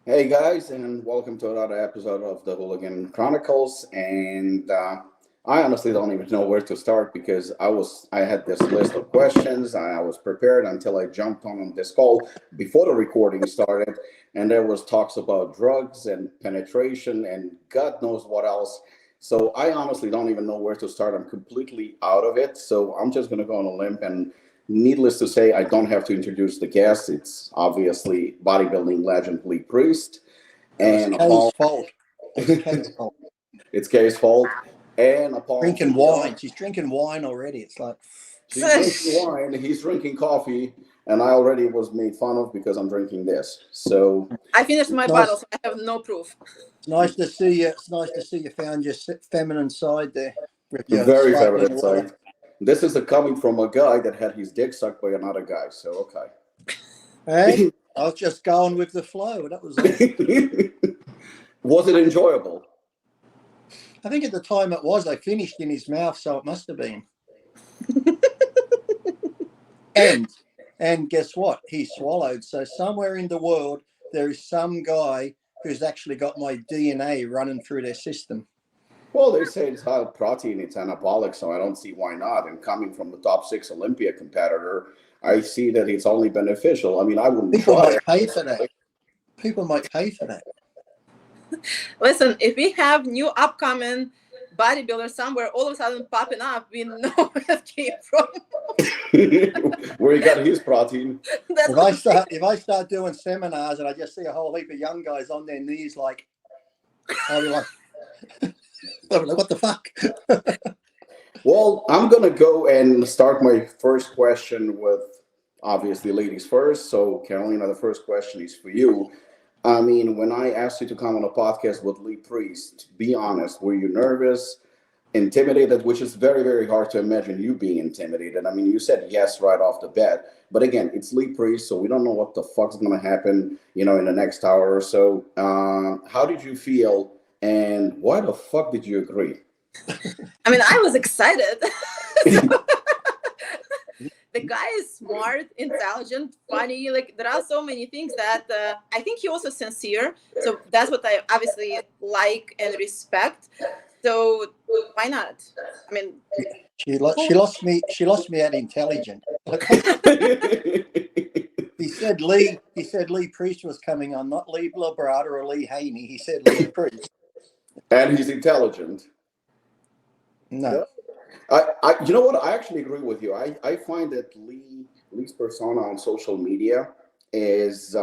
Hey guys, and welcome to another episode of the Hooligan Chronicles. And I honestly don't even know where to start because I had this list of questions. I was prepared until I jumped on this call before the recording started, and there was talks about drugs and penetration and God knows what else. So I honestly don't even know where to start. I'm completely out of it. So I'm just gonna go on a limb and needless to say, I don't have to introduce the guest. It's obviously bodybuilding legend Lee Priest. It was And Kay's fault. It's Kay's fault. It's Kay's fault. And Apollon Drinking wine. She's drinking wine already. It's like she's drinking wine, he's drinking coffee, and I already was made fun of because I'm drinking this. So I finished my bottle, so I have no proof. It's nice to see you. It's nice to see you found your feminine side there. Very feminine side. This is coming from a guy that had his dick sucked by another guy. So okay. Hey, I was just going with the flow. That was it. Was it enjoyable? I think at the time it was. I finished in his mouth, so it must have been. and guess what? He swallowed. So somewhere in the world there is some guy who's actually got my DNA running through their system. Well, they say it's high protein, it's anabolic, so I don't see why not. And coming from the top 6 Olympia competitor, I see that it's only beneficial. I mean, I wouldn't People try might pay for that. People might pay for that. Listen, if we have new upcoming bodybuilders somewhere all of a sudden popping up, we know where it came from. Where he got his protein. If I start doing seminars and I just see a whole heap of young guys on their knees, like, I'll be like, what the fuck? Well, I'm going to go and start my first question with, obviously, ladies first. So, Karalina, the first question is for you. I mean, when I asked you to come on a podcast with Lee Priest, be honest, were you nervous, intimidated, which is very, very hard to imagine you being intimidated? I mean, you said yes right off the bat. But again, it's Lee Priest, so we don't know what the fuck's going to happen, in the next hour or so. How did you feel? And why the fuck did you agree? I mean, I was excited. The guy is smart, intelligent, funny. Like, there are so many things that I think he also sincere. So that's what I obviously like and respect. So why not? I mean, she lost me at intelligent. He said Lee Priest was coming on, not Lee Labrada or Lee Haney. He said Lee Priest. And he's intelligent. No. I you know what? I actually agree with you. I find that Lee's persona on social media is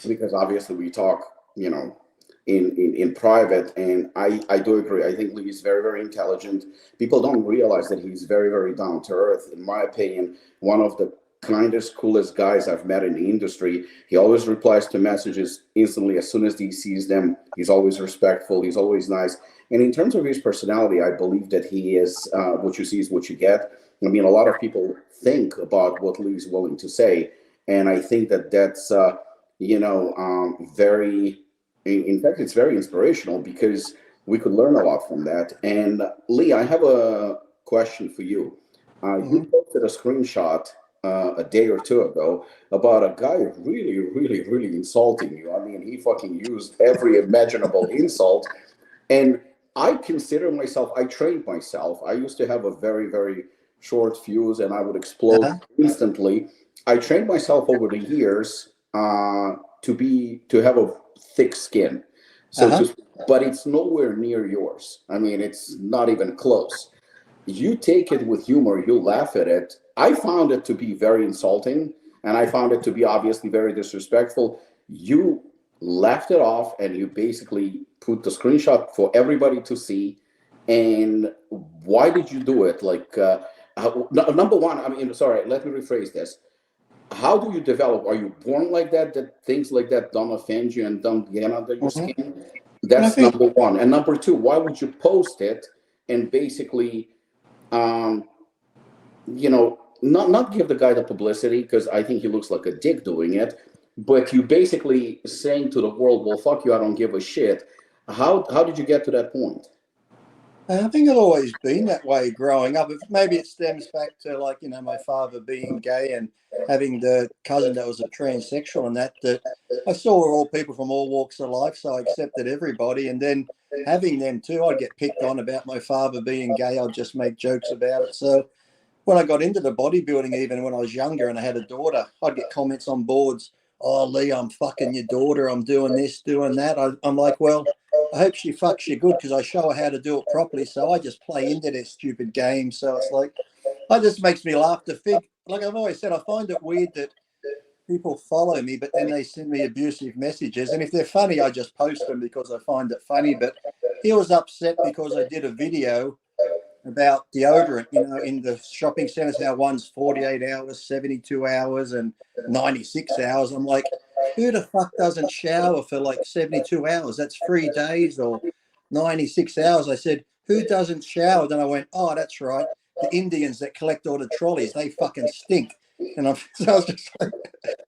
because obviously we talk, in private, and I do agree. I think Lee is very, very intelligent. People don't realize that he's very, very down to earth. In my opinion, one of the kindest, coolest guys I've met in the industry. He always replies to messages instantly as soon as he sees them. He's always respectful. He's always nice. And in terms of his personality, I believe that he is what you see is what you get. I mean, a lot of people think about what Lee's willing to say. And I think that that's, very, in fact, it's very inspirational because we could learn a lot from that. And Lee, I have a question for you. You posted a screenshot a day or two ago about a guy really, really, really insulting you. I mean, he fucking used every imaginable insult. And I consider myself, I trained myself. I used to have a very, very short fuse and I would explode instantly. I trained myself over the years to have a thick skin. But it's nowhere near yours. I mean, it's not even close. You take it with humor, you laugh at it. I found it to be very insulting, and I found it to be obviously very disrespectful. You laughed it off, and you basically put the screenshot for everybody to see. And why did you do it? Like, number one, I mean, sorry, let me rephrase this. How do you develop? Are you born like that things like that don't offend you and don't get under your skin? That's number one. And number two, why would you post it and basically not give the guy the publicity, because I think he looks like a dick doing it, but you basically saying to the world, well, fuck you, I don't give a shit. How did you get to that point? And I think I've always been that way growing up. Maybe it stems back to, like, you know, my father being gay and having the cousin that was a transsexual, and that I saw all people from all walks of life, so I accepted everybody. And then having them too, I'd get picked on about my father being gay. I'd just make jokes about it. So when I got into the bodybuilding, even when I was younger and I had a daughter, I'd get comments on boards. Oh, Lee, I'm fucking your daughter. I'm doing this, doing that. I'm like, well, I hope she fucks you good because I show her how to do it properly. So I just play into their stupid game. So it's like, it just makes me laugh to think. Like I've always said, I find it weird that people follow me, but then they send me abusive messages. And if they're funny, I just post them because I find it funny. But he was upset because I did a video about deodorant, you know, in the shopping centers, how one's 48 hours, 72 hours, and 96 hours. I'm like, who the fuck doesn't shower for like 72 hours? That's 3 days or 96 hours. I said, who doesn't shower? Then I went, oh, that's right. The Indians that collect all the trolleys, they fucking stink. And so I was just like,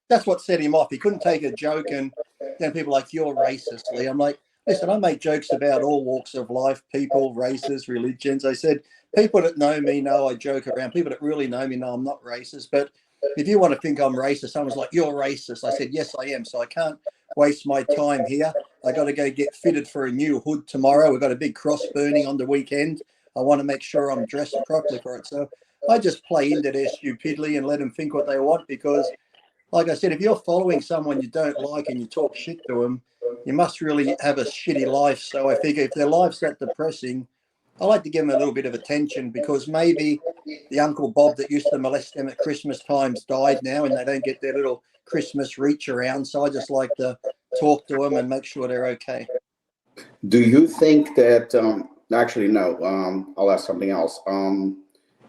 that's what set him off. He couldn't take a joke. And then people like, you're racist, Lee. I'm like, listen, I make jokes about all walks of life, people, races, religions. I said, people that know me know I joke around. People that really know me know I'm not racist. But if you want to think I'm racist, someone's like, you're racist. I said, yes, I am. So I can't waste my time here. I got to go get fitted for a new hood tomorrow. We've got a big cross burning on the weekend. I want to make sure I'm dressed properly for it. So I just play into their stupidity and let them think what they want because, like I said, if you're following someone you don't like and you talk shit to them, you must really have a shitty life. So I figure if their life's that depressing, I like to give them a little bit of attention because maybe the Uncle Bob that used to molest them at Christmas times died now and they don't get their little Christmas reach around. So I just like to talk to them and make sure they're okay. Do you think that, actually, no, I'll ask something else.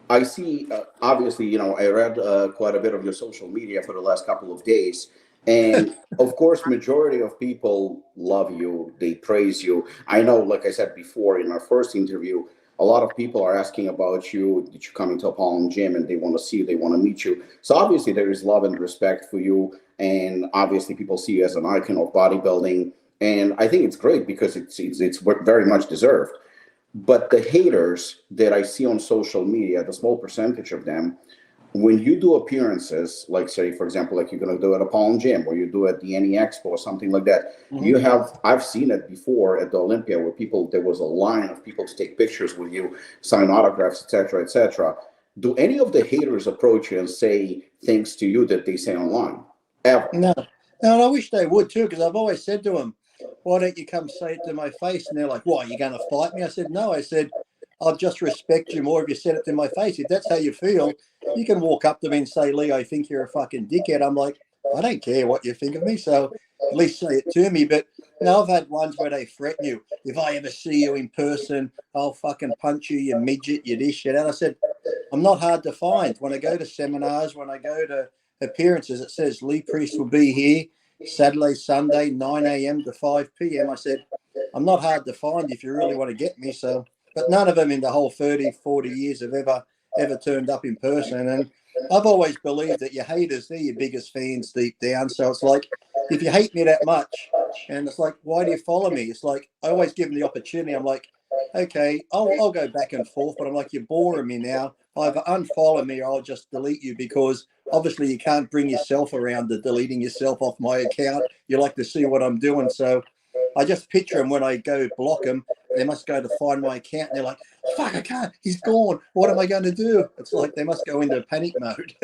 I see, obviously, you know, I read quite a bit of your social media for the last couple of days. And of course, majority of people love you. They praise you. I know, like I said before in our first interview, a lot of people are asking about you. Did you come into Apollon Gym? And they want to see you. They want to meet you. So obviously there is love and respect for you. And obviously people see you as an icon of bodybuilding. And I think it's great because it's very much deserved. But the haters that I see on social media, the small percentage of them, when you do appearances, like say, for example, like you're going to do at Apollon Gym or you do at the NE Expo or something like that, I've seen it before at the Olympia where there was a line of people to take pictures with you, sign autographs, etc., etc. Do any of the haters approach you and say things to you that they say online? Ever? No, and I wish they would too, because I've always said to them, why don't you come say it to my face? And they're like, what, are you going to fight me? I said, no. I said, I'll just respect you more if you said it to my face. If that's how you feel, you can walk up to me and say, Lee, I think you're a fucking dickhead. I'm like, I don't care what you think of me, so at least say it to me. But now I've had ones where they threaten you. If I ever see you in person, I'll fucking punch you, you midget, you this, you that. I said, I'm not hard to find. When I go to seminars, when I go to appearances, it says Lee Priest will be here Saturday, Sunday, 9 a.m. to 5 p.m. I said, I'm not hard to find if you really want to get me. So, but none of them in the whole 30, 40 years have ever turned up in person. And I've always believed that your haters, they're your biggest fans deep down. So it's like, if you hate me that much, and it's like, why do you follow me? It's like, I always give them the opportunity. I'm like, okay, I'll go back and forth, but I'm like, you're boring me now. Either unfollow me or I'll just delete you because obviously you can't bring yourself around to deleting yourself off my account. You like to see what I'm doing. So I just picture them when I go block them. They must go to find my account. And they're like, fuck, I can't. He's gone. What am I going to do? It's like they must go into panic mode.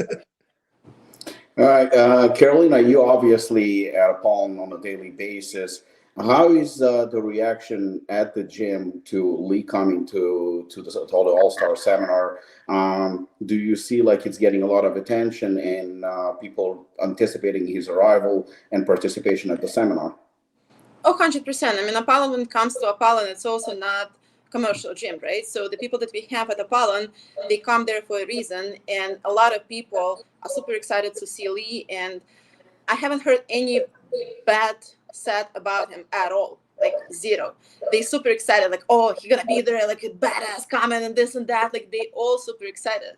All right, Karalina, you obviously at Apollon on a daily basis. How is the reaction at the gym to Lee coming to the All-Star seminar? Do you see like it's getting a lot of attention and people anticipating his arrival and participation at the seminar? Oh, 100%. I mean, Apollon, when it comes to Apollon, it's also not commercial gym, right? So the people that we have at Apollon, they come there for a reason. And a lot of people are super excited to see Lee. And I haven't heard any bad said about him at all, like zero. They super excited, like, oh, he's gonna be there, like a badass comment and this and that. Like they all super excited.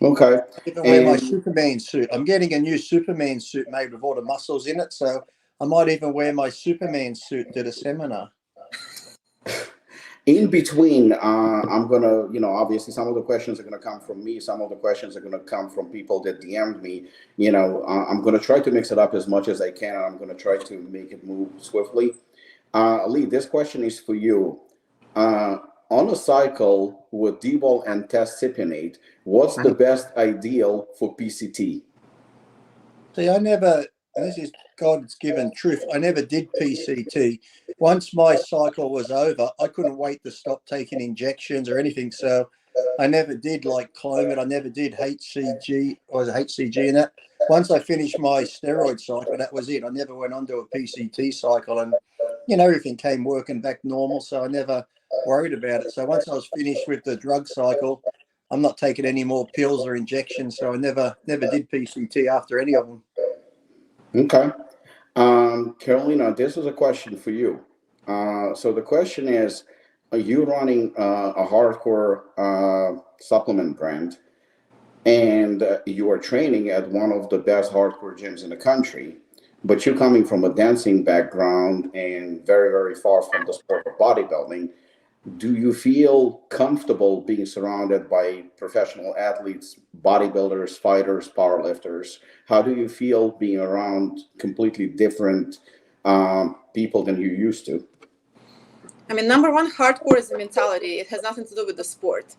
Okay. I even wear my Superman suit. I'm getting a new Superman suit made with all the muscles in it, so I might even wear my Superman suit to the seminar. In between, I'm gonna, obviously some of the questions are gonna come from me. Some of the questions are gonna come from people that DM'd me. I'm gonna try to mix it up as much as I can. I'm gonna try to make it move swiftly. Lee, this question is for you. On a cycle with D-bol and testipinate, what's the best ideal for PCT? See, I never, and this is God's given truth, I never did PCT. Once my cycle was over, I couldn't wait to stop taking injections or anything. So I never did like Clomid. I never did HCG, or was it HCG and that. Once I finished my steroid cycle, that was it. I never went on to a PCT cycle, and everything came working back normal. So I never worried about it. So once I was finished with the drug cycle, I'm not taking any more pills or injections. So I never did PCT after any of them. Okay. Karalina, this is a question for you. So the question is, are you running a hardcore supplement brand, and you are training at one of the best hardcore gyms in the country, but you're coming from a dancing background and very, very far from the sport of bodybuilding? Do you feel comfortable being surrounded by professional athletes, bodybuilders, fighters, powerlifters? How do you feel being around completely different people than you used to? I mean, number one, hardcore is the mentality. It has nothing to do with the sport.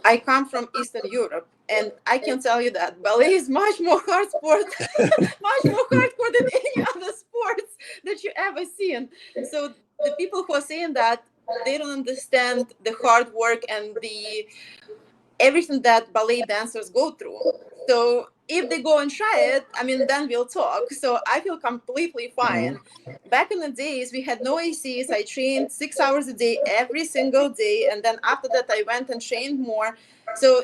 I come from Eastern Europe, and I can tell you that ballet is much more hard sport, much more hardcore than any other sports that you ever seen. So the people who are saying that, they don't understand the hard work and the everything that ballet dancers go through. So if they go and try it, I mean, then we'll talk. So I feel completely fine. Back in the days, we had no ACs. I trained 6 hours a day, every single day. And then after that, I went and trained more. So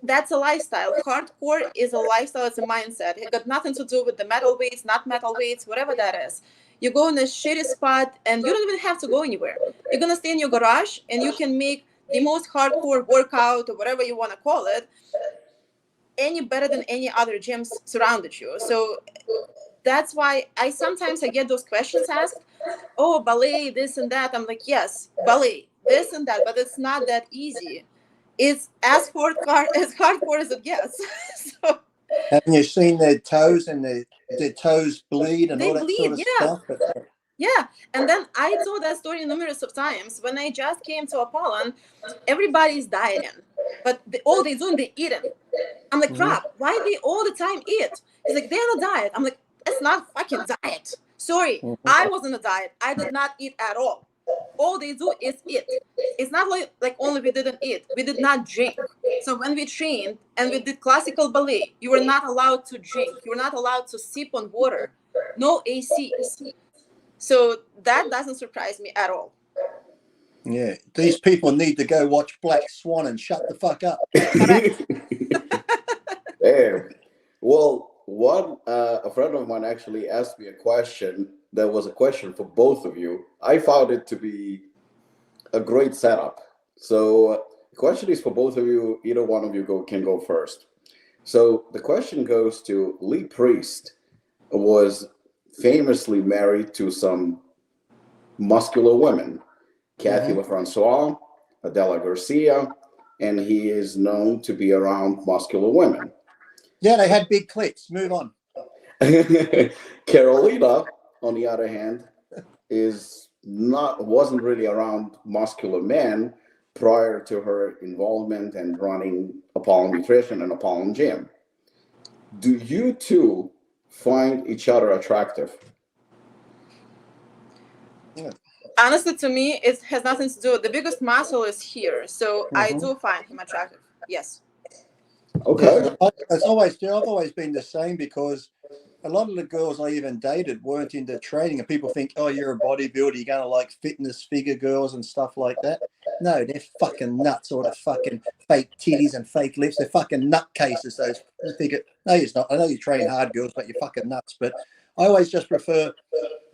that's a lifestyle. Hardcore is a lifestyle. It's a mindset. It got nothing to do with the metal weights, not metal weights, whatever that is. You go in a shitty spot and you don't even have to go anywhere. You're going to stay in your garage and you can make the most hardcore workout or whatever you want to call it any better than any other gyms surrounded you. So that's why I sometimes get those questions asked. Oh, ballet, this and that. I'm like, yes, ballet, this and that, but it's not that easy. It's as hardcore as it gets. So haven't you seen their toes and their toes bleed and all that sort of stuff? Yeah, and then I told that story numerous of times. When I just came to Apollon, everybody's dieting, but all they doing, they eating. I'm like, crap, why they all the time eat? He's like, they're on a diet. I'm like, it's not fucking diet. Sorry, I was on a diet. I did not eat at all. All they do is eat. It's not like only we didn't eat. We did not drink. So when we trained and we did classical ballet, you were not allowed to drink. You were not allowed to sip on water. No ACs. So that doesn't surprise me at all. Yeah, these people need to go watch Black Swan and shut the fuck up. Damn. Well, a friend of mine actually asked me a question that was a question for both of you. I found it to be a great setup. So the question is for both of you. Either one of you can go first. So the question goes to Lee Priest. Was famously married to some muscular women, Kathy LaFrancois, Adela Garcia, and he is known to be around muscular women. Yeah, they had big clits. Move on. Karalina, on the other hand, wasn't really around muscular men prior to her involvement and running Apollon Nutrition and Apollon Gym. Do you two find each other attractive? Yeah. Honestly, to me, it has nothing to do. The biggest muscle is here, so I do find him attractive. Yes. Okay. Yeah, I've always been the same, because a lot of the girls I even dated weren't into training, and people think, oh, you're a bodybuilder, you're going to like fitness figure girls and stuff like that. No, they're fucking nuts, or the fucking fake titties and fake lips. They're fucking nutcases. Those figure. No, it's not. I know you train hard girls, but you're fucking nuts. But I always just prefer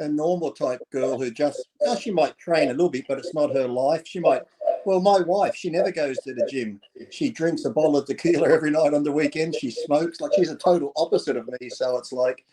a normal type girl who just, she might train a little bit, but it's not her life. She might, well, my wife, she never goes to the gym. She drinks a bottle of tequila every night on the weekend. She smokes. Like, she's a total opposite of me. So it's like,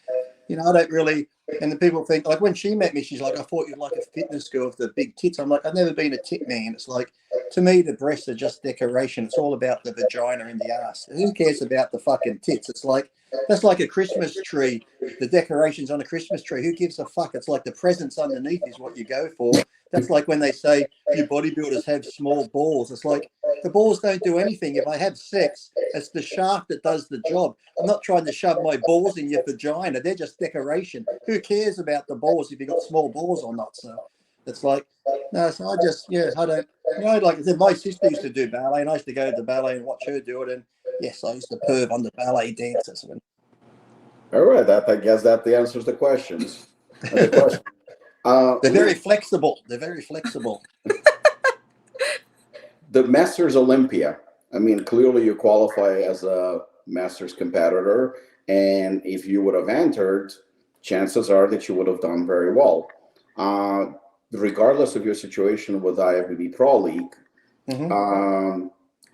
I don't really. And the people think, like, when she met me, she's like, I thought you'd like a fitness girl with the big tits. I'm like, I've never been a tit man. It's like, to me, the breasts are just decoration. It's all about the vagina and the ass. Who cares about the fucking tits? It's like, that's like a Christmas tree. The decorations on a Christmas tree. Who gives a fuck? It's like the presents underneath is what you go for. That's like when they say you bodybuilders have small balls. It's like, the balls don't do anything. If I have sex, it's the shaft that does the job. I'm not trying to shove my balls in your vagina. They're just decoration. Who cares about the balls if you've got small balls or not? So it's like, no, so I just, I don't, like I said, my sister used to do ballet, and I used to go to the ballet and watch her do it. And yes, I used to perv on the ballet dancers. All right, I guess that answers the questions. They're very flexible. They're very flexible. The Masters Olympia. I mean, clearly you qualify as a Masters competitor, and if you would have entered, chances are that you would have done very well. Regardless of your situation with IFBB Pro League,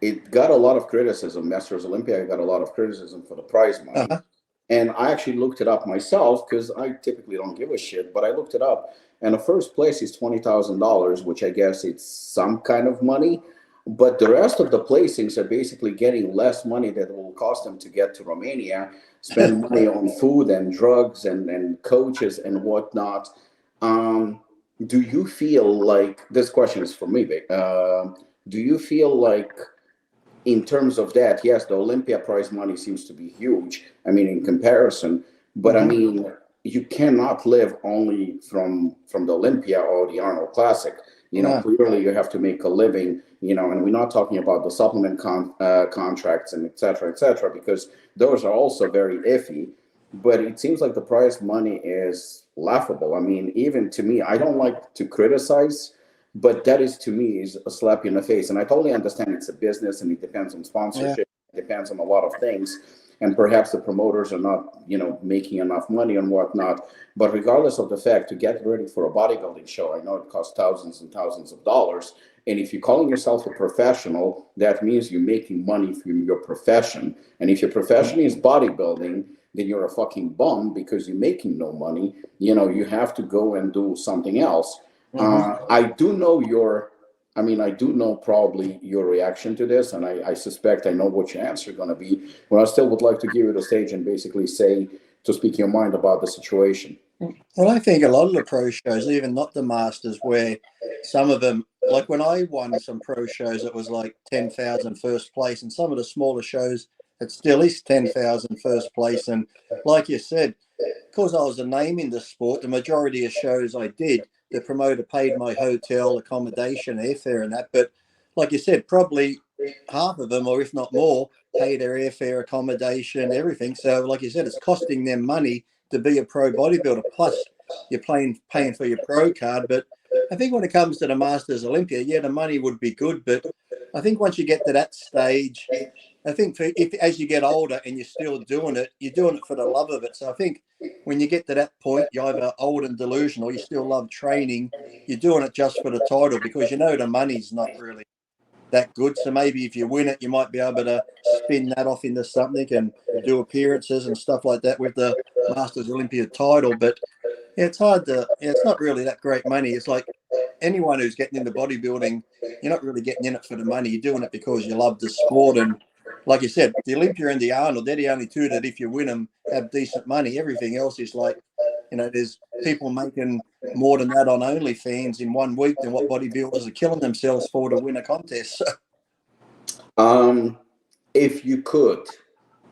it got a lot of criticism. Masters Olympia got a lot of criticism for the prize money. And I actually looked it up myself because I typically don't give a shit, but I looked it up. And the first place is $20,000, which I guess it's some kind of money. But the rest of the placings are basically getting less money that it will cost them to get to Romania, spend money on food and drugs and coaches and whatnot. Do you feel like, this question is for me, do you feel like in terms of that, yes, the Olympia prize money seems to be huge, I mean, in comparison, but I mean, you cannot live only from the Olympia or the Arnold Classic. Clearly you have to make a living, and we're not talking about the supplement contracts and et cetera, because those are also very iffy. But it seems like the prize money is laughable. I mean, even to me, I don't like to criticize, but that is, to me, is a slap in the face. And I totally understand it's a business and it depends on sponsorship, it depends on a lot of things. And perhaps the promoters are not, making enough money and whatnot. But regardless of the fact, to get ready for a bodybuilding show, I know it costs thousands and thousands of dollars. And if you're calling yourself a professional, that means you're making money from your profession. And if your profession is bodybuilding, then you're a fucking bum because you're making no money. You have to go and do something else. I do know probably your reaction to this, and I suspect I know what your answer is going to be, but I still would like to give you the stage and basically to speak your mind about the situation. Well, I think a lot of the pro shows, even not the Masters, where some of them, like when I won some pro shows, it was like 10,000 first place, and some of the smaller shows, it still is 10,000 first place. And like you said, because I was a name in the sport, the majority of shows I did, the promoter paid my hotel, accommodation, airfare and that. But like you said, probably half of them, or if not more, pay their airfare, accommodation, everything. So like you said, it's costing them money to be a pro bodybuilder. Plus you're paying for your pro card. But I think when it comes to the Masters Olympia, the money would be good. But I think once you get to that stage, I think if as you get older and you're still doing it, you're doing it for the love of it. So I think when you get to that point, you're either old and delusional, you still love training, you're doing it just for the title because the money's not really that good. So maybe if you win it, you might be able to spin that off into something and do appearances and stuff like that with the Masters Olympia title. But it's hard to, it's not really that great money. It's like anyone who's getting into bodybuilding, you're not really getting in it for the money. You're doing it because you love the sport. And like you said, the Olympia and the Arnold, they're the only two that if you win them, have decent money. Everything else is like, there's people making more than that on OnlyFans in 1 week than what bodybuilders are killing themselves for to win a contest. If you could,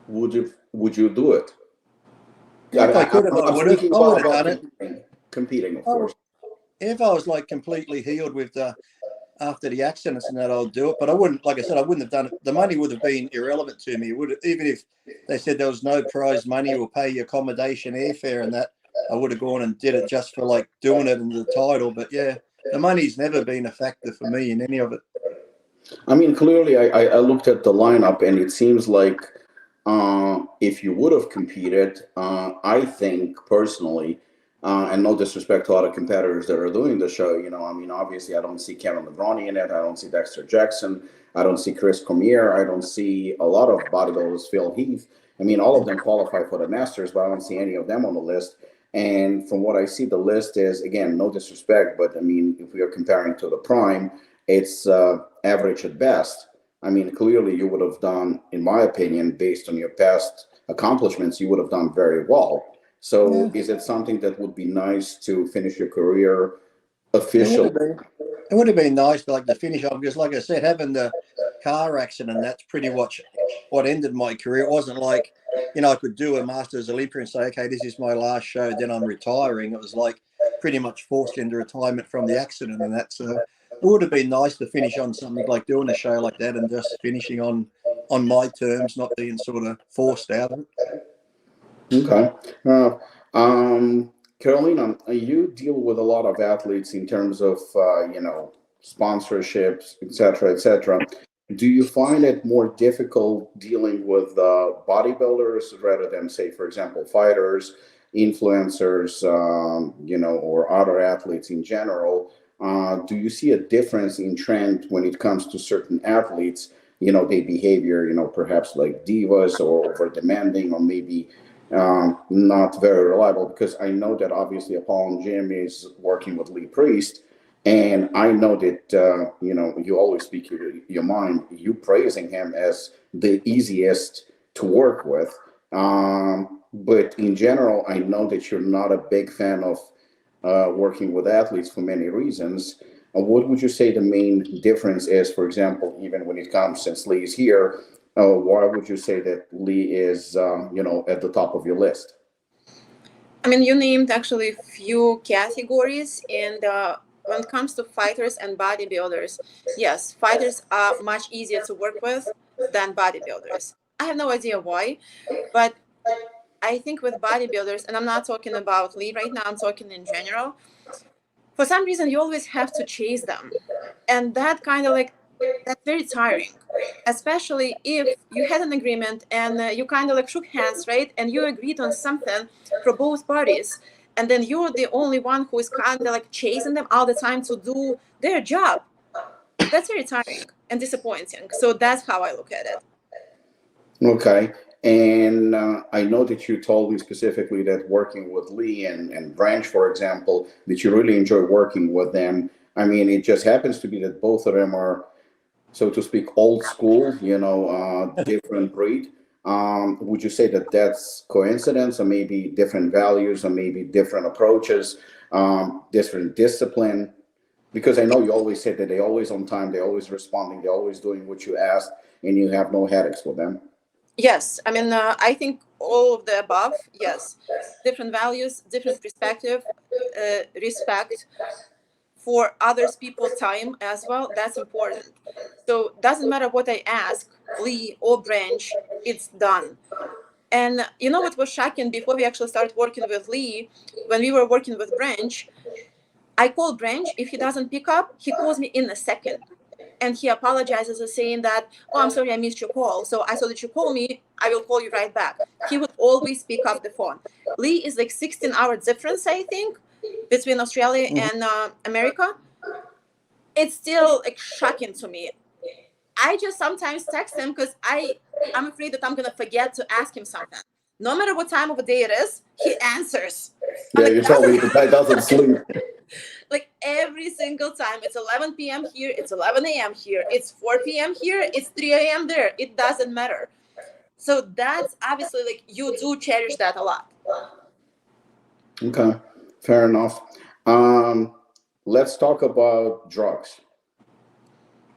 would you do it? Yeah, if I could have, I would have done it. Competing, of course. If I was like completely healed with after the accidents and that, I'll do it. But I wouldn't, like I said, I wouldn't have done it. The money would have been irrelevant to me. It would, even if they said there was no prize money or pay your accommodation, airfare and that, I would have gone and did it just for like doing it and the title. But yeah, the money's never been a factor for me in any of it. I mean, clearly I looked at the lineup and it seems like if you would have competed, I think personally, and no disrespect to other competitors that are doing the show, I mean, obviously I don't see Kevin Lebroni in it. I don't see Dexter Jackson. I don't see Chris Cormier. I don't see a lot of bodybuilders, Phil Heath. I mean, all of them qualify for the Masters, but I don't see any of them on the list. And from what I see, the list is, again, no disrespect, but I mean, if we are comparing to the Prime, it's average at best. I mean, clearly you would have done, in my opinion, based on your past accomplishments, you would have done very well. So is it something that would be nice to finish your career officially? It would have been nice, like, to finish off, because, like I said, having the car accident, that's pretty much what ended my career. It wasn't like, you know, I could do a Masters Olympia and say, okay, this is my last show, then I'm retiring. It was like pretty much forced into retirement from the accident and that. So it would have been nice to finish on something like doing a show like that and just finishing on my terms, not being sort of forced out of it. Okay. Karalina, you deal with a lot of athletes in terms of, sponsorships, et cetera, et cetera. Do you find it more difficult dealing with bodybuilders rather than, say, for example, fighters, influencers, or other athletes in general? Do you see a difference in trend when it comes to certain athletes, their behavior, perhaps like divas or over demanding or maybe not very reliable? Because I know that obviously Apollon Gym is working with Lee Priest, and I know that you always speak your mind. You praising him as the easiest to work with, but in general, I know that you're not a big fan of working with athletes for many reasons. What would you say the main difference is? For example, even when it comes, since Lee is here, why would you say that Lee is, at the top of your list? I mean, you named actually a few categories, and when it comes to fighters and bodybuilders, yes, fighters are much easier to work with than bodybuilders. I have no idea why, but I think with bodybuilders, and I'm not talking about Lee right now, I'm talking in general, for some reason you always have to chase them. And that kind of that's very tiring, especially if you had an agreement and you kind of shook hands, right? And you agreed on something for both parties. And then you're the only one who is kind of chasing them all the time to do their job. That's very tiring and disappointing. So that's how I look at it. Okay. And I know that you told me specifically that working with Lee and Branch, for example, that you really enjoy working with them. I mean, it just happens to be that both of them are, so to speak, old school, different breed. Would you say that that's coincidence, or maybe different values, or maybe different approaches, different discipline? Because I know you always said that they're always on time, they're always responding, they're always doing what you asked, and you have no headaches with them. Yes, I mean, I think all of the above. Yes, different values, different perspective, respect for others people's time as well. That's important. So doesn't matter what I ask Lee or Branch, it's done. And you know what was shocking? Before we actually started working with Lee, when we were working with Branch, I called Branch. If he doesn't pick up, he calls me in a second. And he apologizes, saying that, oh, I'm sorry, I missed your call. So I saw that you call me. I will call you right back. He would always pick up the phone. Lee is 16-hour difference, I think, between Australia and America. It's still shocking to me. I just sometimes text him because I'm afraid that I'm going to forget to ask him something. No matter what time of the day it is, he answers. Yeah, you told me the guy doesn't sleep. Every single time. It's 11 p.m. here. It's 11 a.m. here. It's 4 p.m. here. It's 3 a.m. there. It doesn't matter. So that's obviously you do cherish that a lot. Okay, fair enough. Let's talk about drugs.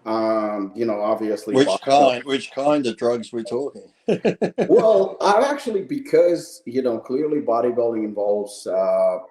Obviously. Which kind of drugs we're talking? Well, I've actually, because, clearly bodybuilding involves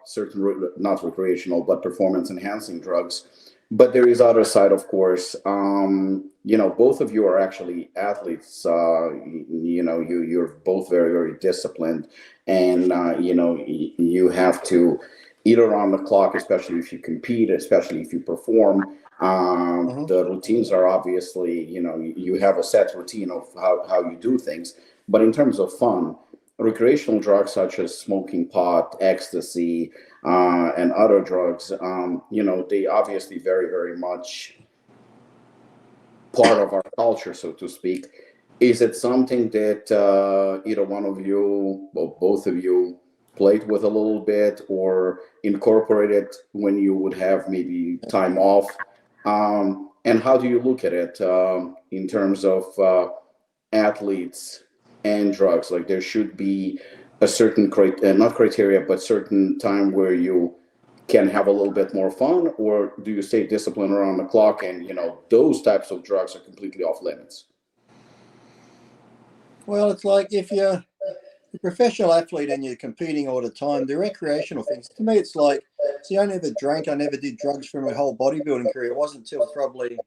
certain, not recreational, but performance enhancing drugs. But there is other side, of course. Both of you are actually athletes. You're both very, very disciplined. And, you have to eat around the clock, especially if you compete, especially if you perform. The routines are obviously, you have a set routine of how you do things. But in terms of fun, recreational drugs such as smoking pot, ecstasy, and other drugs, they obviously very, very much part of our culture, so to speak. Is it something that either one of you, or both of you, played with a little bit or incorporated when you would have maybe time off? And how do you look at it in terms of athletes and drugs? Like there should be a certain not criteria, but certain time where you can have a little bit more fun, or do you stay disciplined around the clock and those types of drugs are completely off limits? Well, it's like if you're a professional athlete and you're competing all the time, the recreational things, to me, it's like, see, I never drank, I never did drugs for my whole bodybuilding career. It wasn't until probably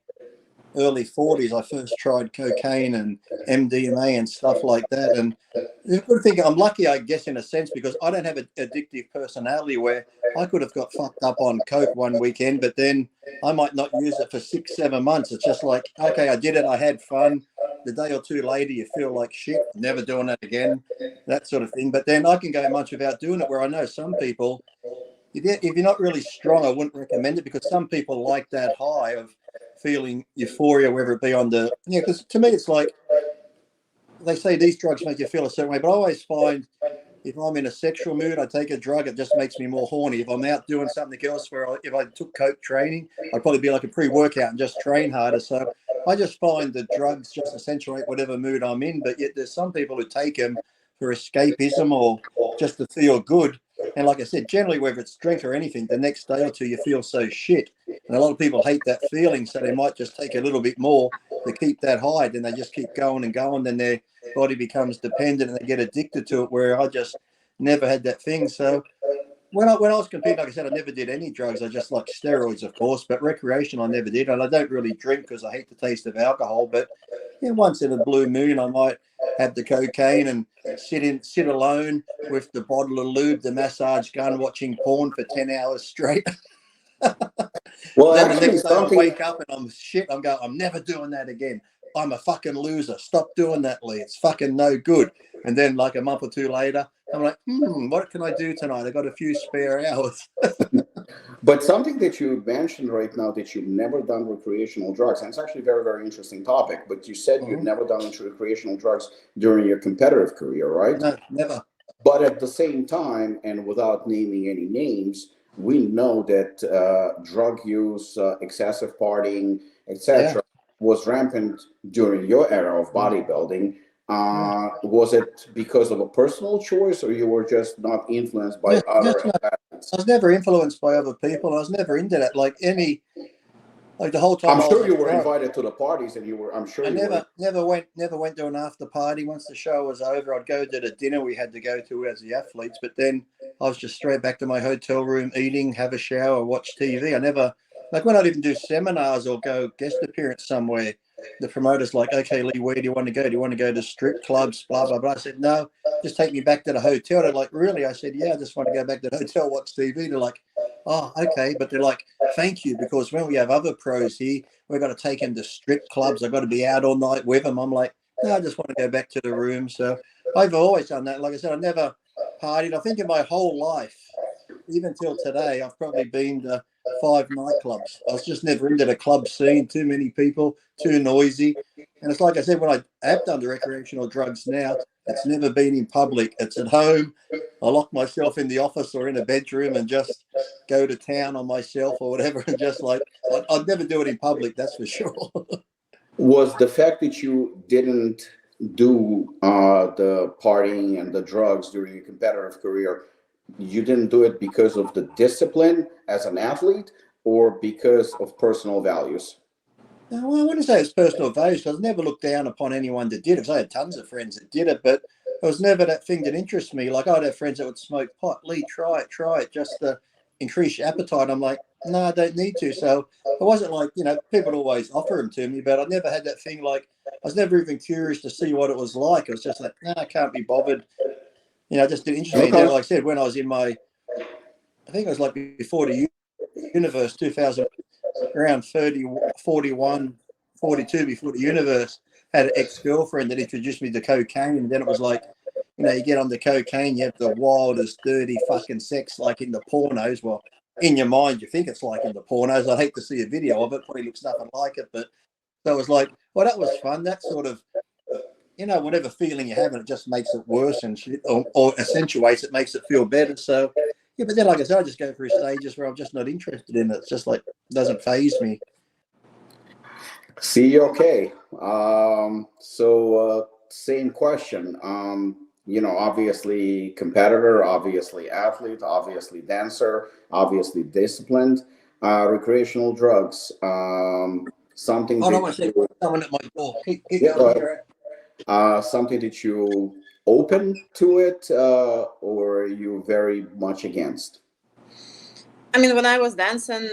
early 40s I first tried cocaine and MDMA and stuff like that. And you could think I'm lucky, I guess, in a sense, because I don't have an addictive personality where I could have got fucked up on coke one weekend, but then I might not use it for 6-7 months. It's just like, okay, I did it, I had fun. The day or two later, you feel like shit, never doing it again, that sort of thing. But then I can go months without doing it, where I know some people, if you're not really strong, I wouldn't recommend it, because some people like that high of feeling euphoria, whether it be on the, because to me, it's like, they say these drugs make you feel a certain way, but I always find if I'm in a sexual mood, I take a drug, it just makes me more horny. If I'm out doing something else, if I took coke training, I'd probably be like a pre-workout and just train harder. So I just find the drugs just accentuate whatever mood I'm in. But yet there's some people who take them for escapism or just to feel good. And like I said, generally, whether it's drink or anything, the next day or two, you feel so shit. And a lot of people hate that feeling, so they might just take a little bit more to keep that high. Then they just keep going and going. Then their body becomes dependent and they get addicted to it, where I just never had that thing. So when I was competing, like I said, I never did any drugs. I just like steroids, of course, but recreational I never did. And I don't really drink because I hate the taste of alcohol. But once in a blue moon, I might have the cocaine and sit alone with the bottle of lube, the massage gun, watching porn for 10 hours straight. Well, Then the actually, next day I wake up and I'm never doing that again. I'm a fucking loser. Stop doing that, Lee. It's fucking no good. And then like a month or two later, I'm like, what can I do tonight? I got a few spare hours. But something that you mentioned right now, that you've never done recreational drugs, and it's actually a very, very interesting topic, but you said you've never done recreational drugs during your competitive career, right? No, never. But at the same time, and without naming any names, we know that drug use, excessive partying, etc., was rampant during your era of bodybuilding. Was it because of a personal choice, or you were just not influenced by other athletes? I was never influenced by other people. I was never into that. Like the whole time. I'm sure you were invited to the parties, and you were. I'm sure I you never went to an after party. Once the show was over, I'd go to the dinner we had to go to as the athletes. But then I was just straight back to my hotel room, eating, have a shower, watch TV. I never, like when I'd even do seminars or go guest appearance somewhere, the promoter's like, okay, Lee, where do you want to go? Do you want to go to strip clubs, blah, blah, blah? I said, no, just take me back to the hotel. They're like, really? I said, yeah, I just want to go back to the hotel, watch TV. They're like, oh, okay. But they're like, thank you, because when we have other pros here, we've got to take them to strip clubs. I've got to be out all night with them. I'm like, no, I just want to go back to the room. So I've always done that. Like I said, I never partied. I think in my whole life, even till today, I've probably been to 5 nightclubs. I was just never into the club scene. Too many people, too noisy. And it's like I said, when I have done the recreational drugs now, it's never been in public. It's at home. I lock myself in the office or in a bedroom and just go to town on myself or whatever. And just like, I'd never do it in public, that's for sure. Was the fact that you didn't do the partying and the drugs during your competitive career, you didn't do it because of the discipline as an athlete or because of personal values? Well, I wouldn't say it's personal values. I was never looked down upon anyone that did it. 'Cause I had tons of friends that did it, but it was never that thing that interests me. Like I'd have friends that would smoke pot. Lee, try it just to increase your appetite. I'm like, no, I don't need to. So it wasn't like, people always offer them to me, but I never had that thing. Like I was never even curious to see what it was like. It was just like, no, I can't be bothered. It just didn't interest me. Okay. Like I said, when I was in I think it was like before the universe, 2000, around 30, 41, 42, before the universe, had an ex-girlfriend that introduced me to cocaine. And then it was like, you get on the cocaine, you have the wildest, dirty fucking sex like in the pornos. Well, in your mind, you think it's like in the pornos. I'd hate to see a video of it. Probably looks nothing like it. But so it was like, well, that was fun. That sort of whatever feeling you have, and it just makes it worse and shit, or accentuates it, makes it feel better. So, yeah, but then, like I said, I just go through stages where I'm just not interested in it. It's just like, it doesn't faze me. See, okay. Same question. Obviously competitor, obviously athlete, obviously dancer, obviously disciplined. Recreational drugs. Something Oh, no, that I see someone at my door. Keep yeah, go going. ahead. Something that you open to it, or you very much against? I mean, when I was dancing,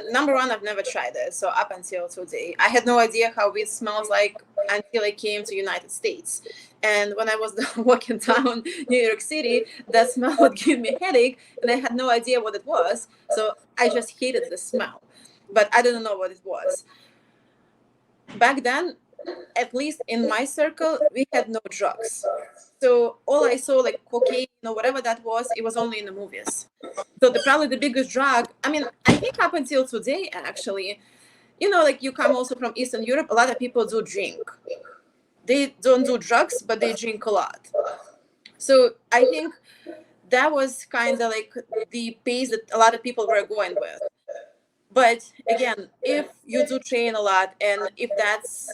number one, I've never tried it. So up until today, I had no idea how weed smells like until I came to United States. And when I was walking down New York City, that smell would give me a headache, and I had no idea what it was. So I just hated the smell, but I didn't know what it was. Back then, at least in my circle, we had no drugs. So all I saw, like cocaine or whatever that was, it was only in the movies. So probably the biggest drug, I mean, I think up until today, actually, like you come also from Eastern Europe, a lot of people do drink. They don't do drugs, but they drink a lot. So I think that was kind of like the pace that a lot of people were going with. But again, if you do train a lot, and if that's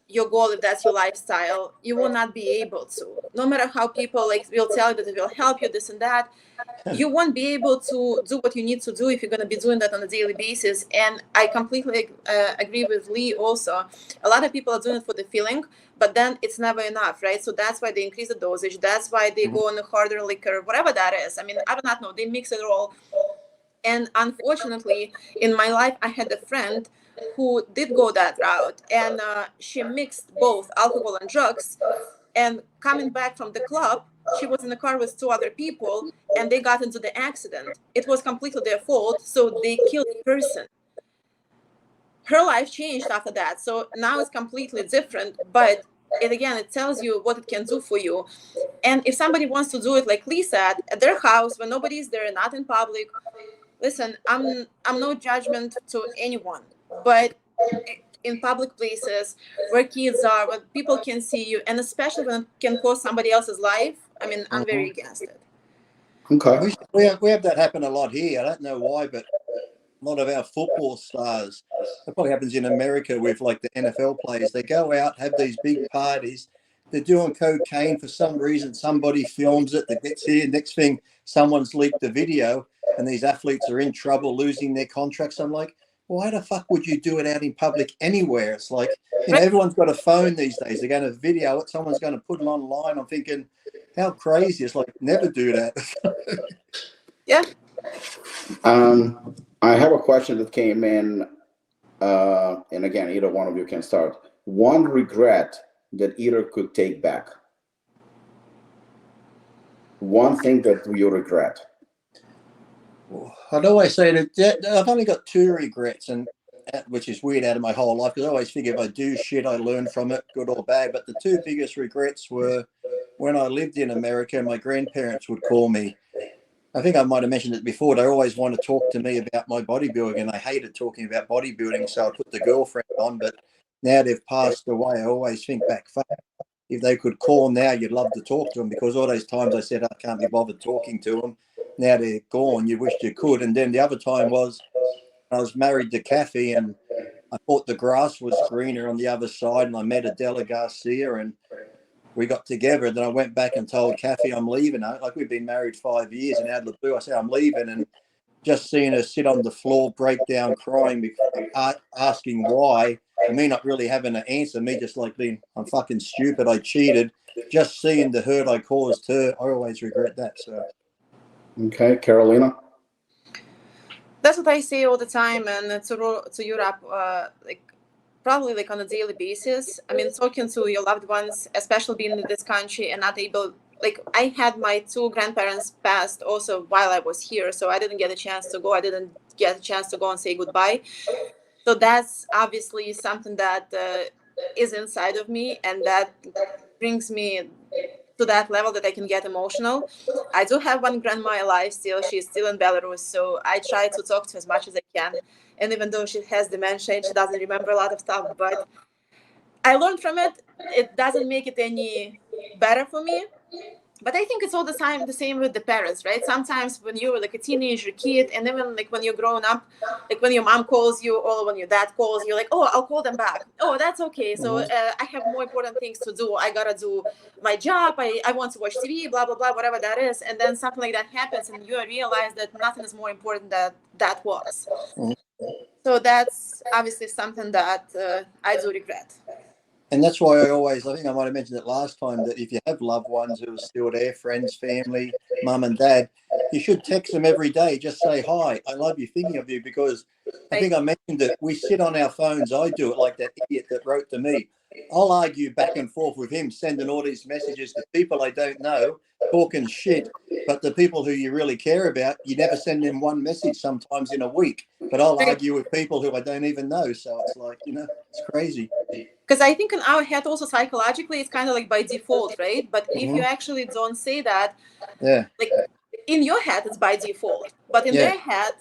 your goal, if that's your lifestyle, you will not be able to. No matter how people like will tell you that it will help you, this and that, you won't be able to do what you need to do if you're going to be doing that on a daily basis. And I completely agree with Lee also. A lot of people are doing it for the feeling, but then it's never enough, right? So that's why they increase the dosage. That's why they go on a harder liquor, whatever that is. I mean, I do not know. They mix it all. And unfortunately, in my life, I had a friend who did go that route, and she mixed both alcohol and drugs. And coming back from the club, she was in the car with two other people, and they got into the accident. It was completely their fault, so they killed the person. Her life changed after that, so now it's completely different, but it tells you what it can do for you. And if somebody wants to do it, like Lee said, at their house, when nobody's there, not in public, listen, I'm no judgment to anyone, but in public places where kids are, where people can see you, and especially when it can cause somebody else's life, I mean, I'm very against it. Okay. We have that happen a lot here. I don't know why, but a lot of our football stars, it probably happens in America with like the NFL players, they go out, have these big parties, they're doing cocaine for some reason, somebody films it, that gets here, next thing, someone's leaked the video, and these athletes are in trouble, losing their contracts. I'm like, why the fuck would you do it out in public anywhere? It's like, everyone's got a phone these days. They're going to video it. Someone's going to put it online. I'm thinking, how crazy. It's like, never do that. Yeah. I have a question that came in, and again, either one of you can start. One regret that either could take back. One thing that you regret. I'd always say that I've only got two regrets, and which is weird out of my whole life, because I always figure if I do shit, I learn from it, good or bad. But the two biggest regrets were when I lived in America, my grandparents would call me. I think I might have mentioned it before. They always want to talk to me about my bodybuilding, and I hated talking about bodybuilding, so I put the girlfriend on. But now they've passed away, I always think back, fuck, if they could call now, you'd love to talk to them, because all those times I said I can't be bothered talking to them. Now they're gone, you wished you could. And then the other time was I was married to Kathy, and I thought the grass was greener on the other side, and I met Adela Garcia, and we got together. And then I went back and told Kathy I'm leaving. Like, we've been married 5 years, and out of the blue I said I'm leaving, and just seeing her sit on the floor, break down crying, asking why, and me not really having an answer, me just like being, I'm fucking stupid, I cheated. Just seeing the hurt I caused her, I always regret that. So. Okay, Karalina. That's what I say all the time, and to Europe, probably like on a daily basis. I mean, talking to your loved ones, especially being in this country and not able, like I had my two grandparents passed also while I was here, so I didn't get a chance to go. I didn't get a chance to go and say goodbye. So that's obviously something that is inside of me, and that brings me to that level that I can get emotional. I do have one grandma alive still. She's still in Belarus, so I try to talk to her as much as I can. And even though she has dementia and she doesn't remember a lot of stuff, but I learned from it. It doesn't make it any better for me. But I think it's all the same with the parents, right? Sometimes when you're like a teenager kid, and even like when you're growing up, like when your mom calls you or when your dad calls, you're like, oh, I'll call them back. Oh, that's okay. So I have more important things to do. I gotta do my job. I want to watch TV, blah, blah, blah, whatever that is. And then something like that happens and you realize that nothing is more important than that was. So that's obviously something that I do regret. And that's why I think I might have mentioned it last time, that if you have loved ones who are still there, friends, family, mum and dad, you should text them every day. Just say, hi, I love you, thinking of you, because I think I mentioned that we sit on our phones. I do it like that idiot that wrote to me. I'll argue back and forth with him, sending all these messages to people I don't know, talking shit. But the people who you really care about, you never send them one message sometimes in a week. But I'll argue with people who I don't even know. So it's like, it's crazy. Because I think in our head also psychologically, it's kind of like by default, right? But if you actually don't say that, like in your head, it's by default. But in their head,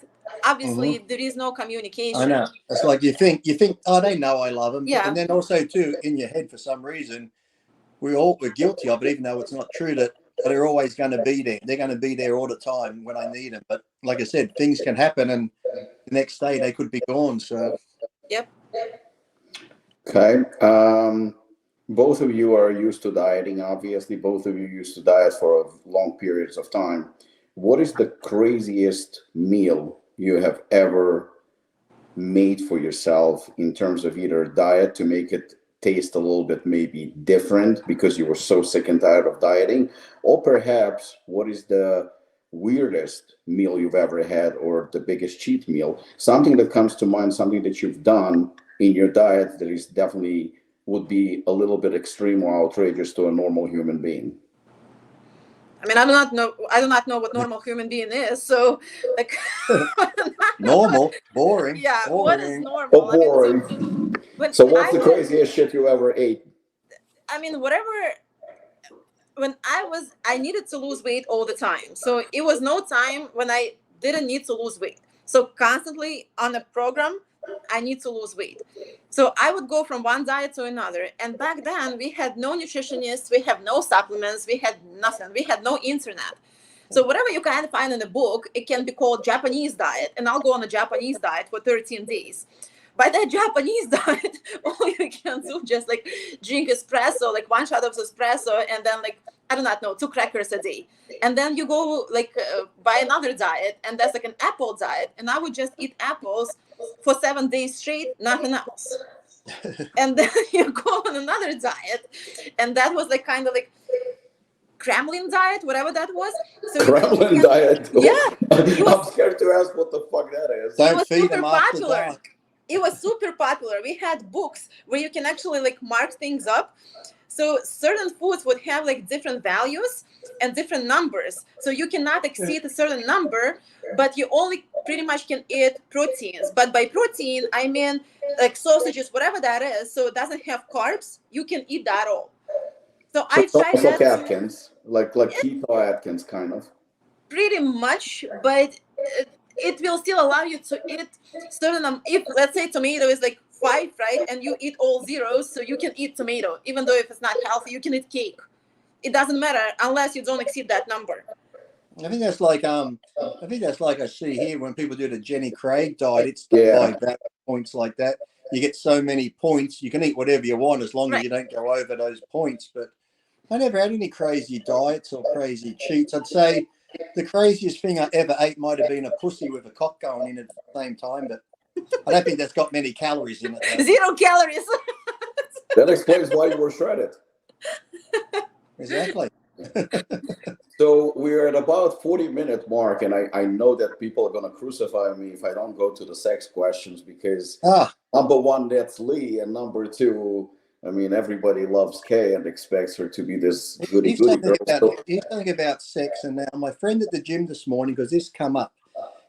obviously, there is no communication. I know. It's like you think, oh, they know I love them. Yeah. And then also, too, in your head, for some reason, we're guilty of it, even though it's not true, that they're always going to be there. They're going to be there all the time when I need them. But like I said, things can happen, and the next day they could be gone. So. Yep. Okay. Both of you are used to dieting, obviously. Both of you used to diet for long periods of time. What is the craziest meal you have ever made for yourself in terms of either diet to make it taste a little bit maybe different because you were so sick and tired of dieting? Or perhaps what is the weirdest meal you've ever had, or the biggest cheat meal? Something that comes to mind, something that you've done in your diet that is definitely would be a little bit extreme or outrageous to a normal human being. I mean, I do not know what normal human being is. So, like, normal, boring. Yeah, boring. What is normal? Oh, boring. So what's the craziest shit you ever ate? I mean, whatever. When I needed to lose weight all the time. So it was no time when I didn't need to lose weight. So constantly on a program, I need to lose weight. So I would go from one diet to another. And back then we had no nutritionists, we have no supplements, we had nothing. We had no internet. So whatever you can find in a book, it can be called Japanese diet. And I'll go on a Japanese diet for 13 days. By that Japanese diet, all you can do just like drink espresso, like 1 shot of espresso, and then like, I do not know, 2 crackers a day. And then you go like buy another diet, and that's like an apple diet. And I would just eat apples for 7 days straight, nothing else. And then you go on another diet, and that was like kind of like Kremlin diet, whatever that was. So Kremlin diet? Yeah. I'm scared to ask what the fuck that is. Don't feed them after dark. It was super popular. We had books where you can actually like mark things up. So certain foods would have like different values and different numbers. So you cannot exceed a certain number, but you only pretty much can eat proteins. But by protein, I mean like sausages, whatever that is. So it doesn't have carbs. You can eat that all. So I tried that. Like Atkins, like keto Atkins kind of. Pretty much, but it will still allow you to eat certain, if let's say tomato is like 5, right, and you eat all zeros, so you can eat tomato, even though if it's not healthy, you can eat cake. It doesn't matter unless you don't exceed that number. I think that's like I see here when people do the Jenny Craig diet. It's like that, points like that. You get so many points. You can eat whatever you want as long as you don't go over those points. But I never had any crazy diets or crazy cheats. I'd say the craziest thing I ever ate might have been a pussy with a cock going in at the same time, but I don't think that's got many calories in it. 0 calories. That explains why you were shredded. Exactly. So we're at about 40-minute mark, and I know that people are going to crucify me if I don't go to the sex questions, because number one, that's Lee, and number two, I mean, everybody loves Kay and expects her to be this goody girl. He's talking about sex, and now my friend at the gym this morning, because this come up,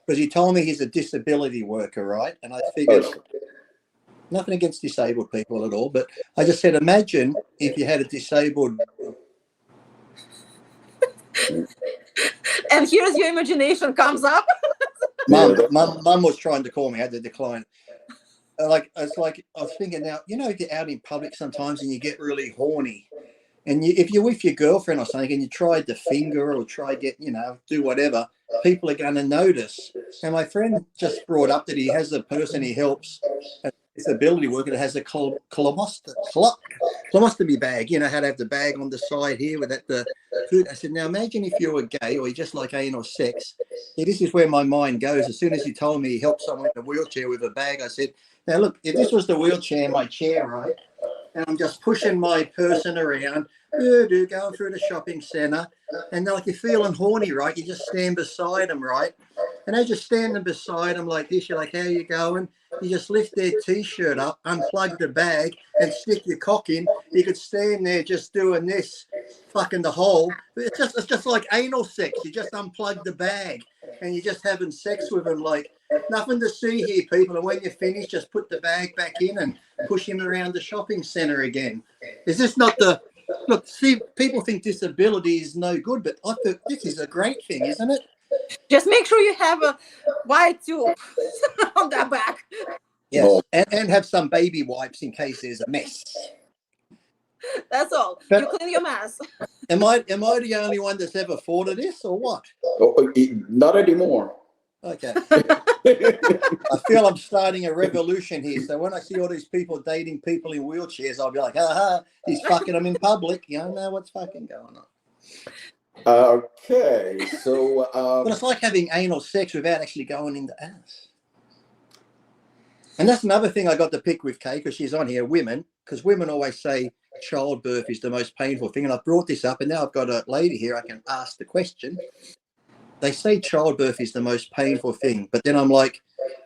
because he told me he's a disability worker, right? And I figured, nothing against disabled people at all, but I just said, imagine if you had a disabled... And here's your imagination comes up. Mum was trying to call me. I had to decline. like it's like I was thinking now, you know, you're out in public sometimes and you get really horny, and if you're with your girlfriend or something and you tried to finger or try get, you know, do whatever, people are going to notice. And my friend just brought up that he has a person he helps, a disability worker that has a colostomy bag. You know how to have the bag on the side here with that the food. I said, now imagine if you were gay or you just like anal sex. Yeah, this is where my mind goes. As soon as he told me he helped someone in a wheelchair with a bag, I said, now look, if this was the wheelchair, my chair, right, and I'm just pushing my person around, going through the shopping centre, and like you're feeling horny, right? You just stand beside them, right? And as you're standing beside them like this, you're like, how you going? You just lift their T-shirt up, unplug the bag, and stick your cock in. You could stand there just doing this, fucking the hole. It's just like anal sex. You just unplug the bag, and you're just having sex with them. Like, nothing to see here, people. And when you're finished, just put the bag back in and push him around the shopping centre again. Is this not the... Look, see, people think disability is no good, but I think this is a great thing, isn't it? Just make sure you have a white tube on that back. Yes, oh. and have some baby wipes in case there's a mess. That's all. But you clean your mess. Am I the only one that's ever thought of this, or what? Oh, not anymore. Okay. I feel I'm starting a revolution here. So when I see all these people dating people in wheelchairs, I'll be like, he's fucking them in public. You don't know what's fucking going on. Okay, so... but it's like having anal sex without actually going in the ass. And that's another thing I got to pick with Kay, because she's on here, women, because women always say childbirth is the most painful thing. And I've brought this up, and now I've got a lady here I can ask the question. They say childbirth is the most painful thing, but then I'm like,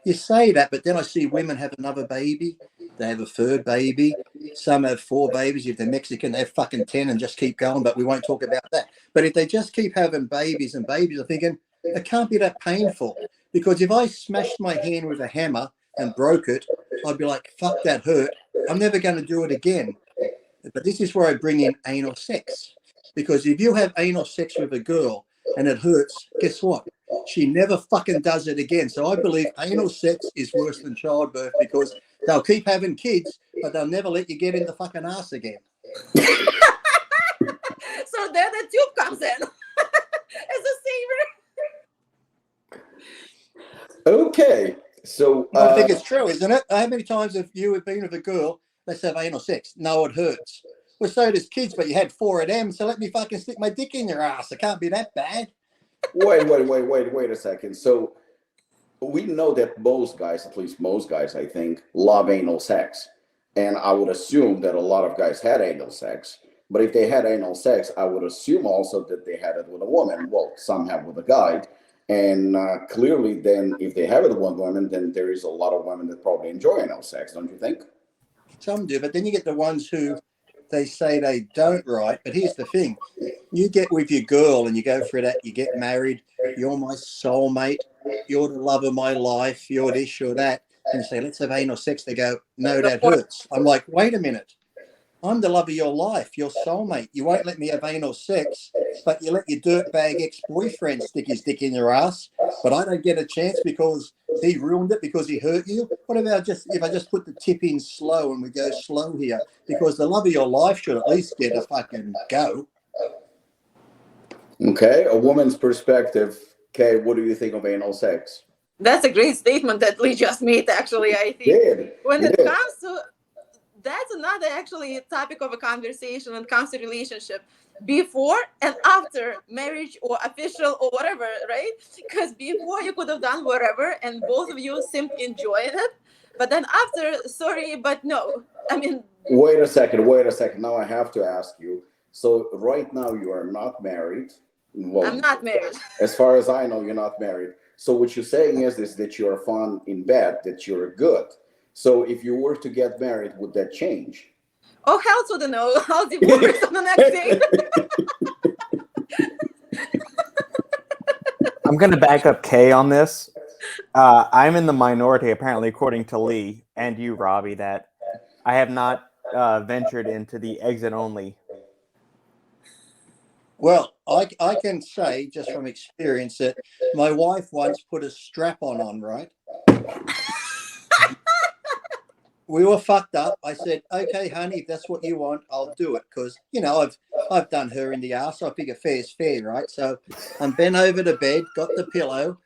you say that, but then I see women have another baby. They have a third baby. Some have 4 babies. If they're Mexican, they have fucking 10 and just keep going, but we won't talk about that. But if they just keep having babies and babies, I'm thinking, it can't be that painful. Because if I smashed my hand with a hammer and broke it, I'd be like, fuck, that hurt. I'm never going to do it again. But this is where I bring in anal sex. Because if you have anal sex with a girl and it hurts, guess what? She never fucking does it again. So I believe anal sex is worse than childbirth, because they'll keep having kids, but they'll never let you get in the fucking ass again. So there the tube comes in. It's a saver. Okay. So I think it's true, isn't it? How many times have you been with a girl, let's have anal sex? No, it hurts. Well, so does kids, but you had 4 of them, so let me fucking stick my dick in your ass. It can't be that bad. Wait a second. So we know that most guys, at least most guys, I think, love anal sex. And I would assume that a lot of guys had anal sex. But if they had anal sex, I would assume also that they had it with a woman. Well, some have with a guy. And clearly then, if they have it with one woman, then there is a lot of women that probably enjoy anal sex, don't you think? Some do, but then you get the ones who they say they don't, right? But here's the thing. You get with your girl and you go through that, you get married, you're my soulmate, you're the love of my life, you're this, you're that. And you say, let's have anal sex. They go, no, that hurts. I'm like, wait a minute. I'm the love of your life, your soulmate. You won't let me have anal sex, but you let your dirtbag ex-boyfriend stick his dick in your ass, but I don't get a chance because he ruined it, because he hurt you. What about if I just put the tip in slow and we go slow here? Because the love of your life should at least get a fucking go. Okay, a woman's perspective. Okay, what do you think of anal sex? That's a great statement that Lee just made, actually, I think. When it comes to... That's another actually topic of a conversation when it comes to relationship, before and after marriage or official or whatever, right? Because before you could have done whatever and both of you seemed enjoying it, but then after, sorry, but no. I mean, wait a second. Now I have to ask you. So right now you are not married. Well, I'm not married. As far as I know, you're not married. So what you're saying is that you're fun in bed, that you're good. So if you were to get married, would that change? Oh, hell to the no. I'll divorce on the next day. I'm going to back up Kay on this. I'm in the minority, apparently, according to Lee and you, Robbie, that I have not ventured into the exit only. Well, I can say, just from experience, that my wife once put a strap-on, right? we were fucked up. I said, okay, honey, if that's what you want, I'll do it. Because, you know, I've done her in the ass. So I figure fair's fair, right? So I'm bent over the bed, got the pillow.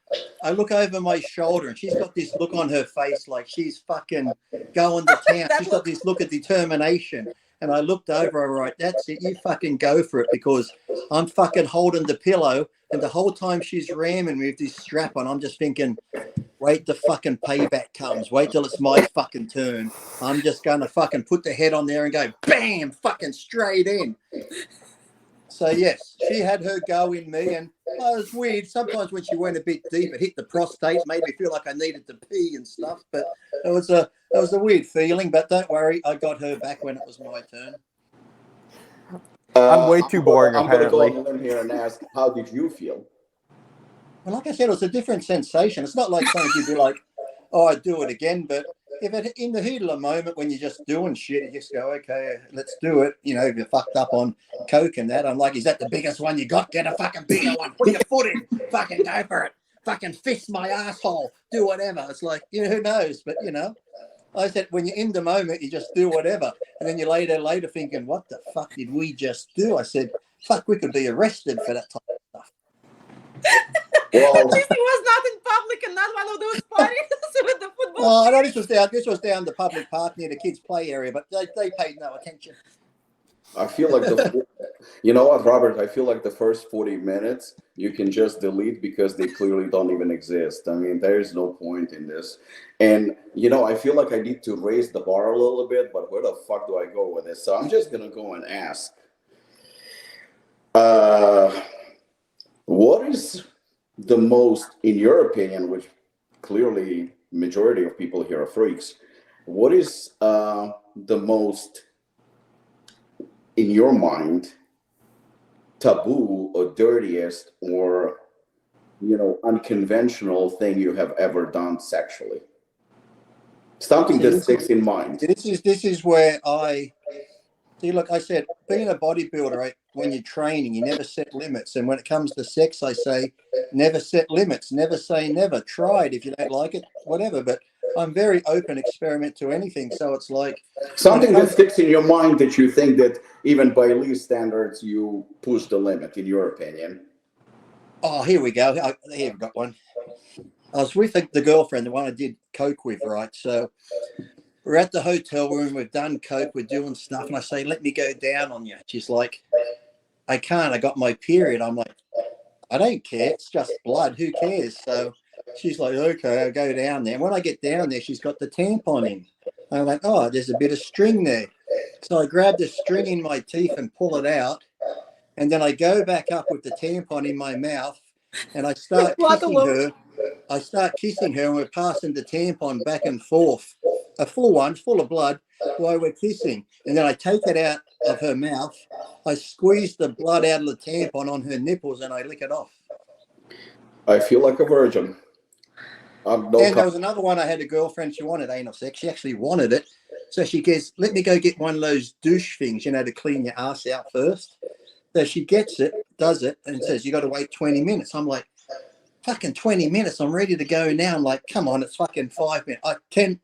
I look over my shoulder and she's got this look on her face like she's fucking going to town. She's got this look of determination. And I looked over her, right, that's it. You fucking go for it, because I'm fucking holding the pillow. And the whole time she's ramming me with this strap on, I'm just thinking, wait till fucking payback comes. Wait till it's my fucking turn. I'm just going to fucking put the head on there and go, bam, fucking straight in. So, yes, she had her go in me. And it was weird. Sometimes when she went a bit deep, it hit the prostate, made me feel like I needed to pee and stuff. But it was a weird feeling. But don't worry, I got her back when it was my turn. I'm way too boring, I'm going to go apparently. on here and ask, how did you feel? Well, like I said, it was a different sensation. It's not like something you'd be like, oh, I'd do it again. But if it in the heat of the moment when you're just doing shit, you just go, okay, let's do it. You know, if you're fucked up on coke and that, I'm like, is that the biggest one you got? Get a fucking bigger one. Put your foot in. Fucking go for it. Fucking fist my asshole. Do whatever. It's like, you know, who knows? But, you know, I said, when you're in the moment, you just do whatever. And then you're later thinking, what the fuck did we just do? I said, fuck, we could be arrested for that type of stuff. Well, At least it was not in public and not one of those parties with the football. Oh, no, this was down the public park near the kids' play area, but they paid no attention. I feel like you know what, Robert? I feel like the first 40 minutes you can just delete because they clearly don't even exist. I mean, there is no point in this. And, you know, I feel like I need to raise the bar a little bit, but where the fuck do I go with this? So I'm just going to go and ask. What is the most, in your opinion, which clearly majority of people here are freaks, what is the most, in your mind, taboo or dirtiest or, you know, unconventional thing you have ever done sexually? Something that sticks in mind. This is where I see. Look, I said, being a bodybuilder, when you're training, you never set limits. And when it comes to sex, I say, never set limits. Never say never. Try it. If you don't like it, whatever. But I'm very open, experiment to anything. So it's like something that sticks in your mind that you think that even by Lee's standards, you push the limit, in your opinion. Oh, here we go. Here we've got one. I was with the girlfriend, the one I did coke with, right? So we're at the hotel room. We've done coke. We're doing stuff. And I say, let me go down on you. She's like, I can't. I got my period. I'm like, I don't care. It's just blood. Who cares? So she's like, okay, I'll go down there. And when I get down there, she's got the tampon in. I'm like, oh, there's a bit of string there. So I grab the string in my teeth and pull it out. And then I go back up with the tampon in my mouth and I start kissing her. I start kissing her and we're passing the tampon back and forth. A full one, full of blood, while we're kissing. And then I take it out of her mouth. I squeeze the blood out of the tampon on her nipples and I lick it off. I feel like a virgin. And there was another one. I had a girlfriend. She wanted anal sex. She actually wanted it. So she goes, let me go get one of those douche things, you know, to clean your ass out first. So she gets it, does it, and says, you got to wait 20 minutes. I'm like, fucking 20 minutes. I'm ready to go now. I'm like, come on, it's fucking 5 minutes.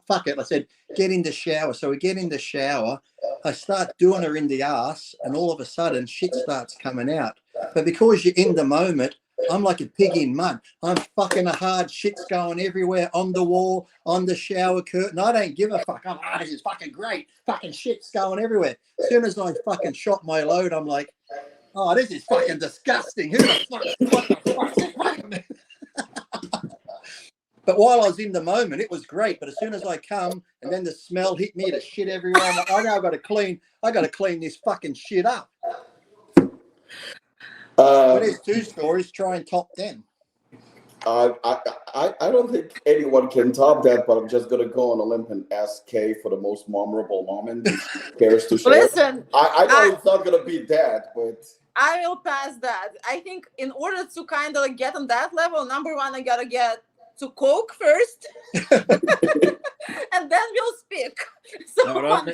Fuck it. I said, get in the shower. So we get in the shower. I start doing her in the ass, and all of a sudden shit starts coming out. But because you're in the moment, I'm like a pig in mud. I'm fucking a hard, shit's going everywhere, on the wall, on the shower curtain. I don't give a fuck. I'm like, this is fucking great. Fucking shit's going everywhere. As soon as I fucking shot my load, I'm like, oh, this is fucking disgusting. Who the fuck? What the fuck? But while I was in the moment, it was great. But as soon as I come and then the smell hit me, the shit everywhere, I'm like, I know I got to clean this fucking shit up. But there's two stories. Try and top them. I don't think anyone can top that, but I'm just gonna go on a limb and ask Kay for the most memorable moment. Cares to share? Listen, I know it's not gonna be that, but I will pass that. I think in order to kind of get on that level, number one, I gotta get to coke first, and then we'll speak. So all right,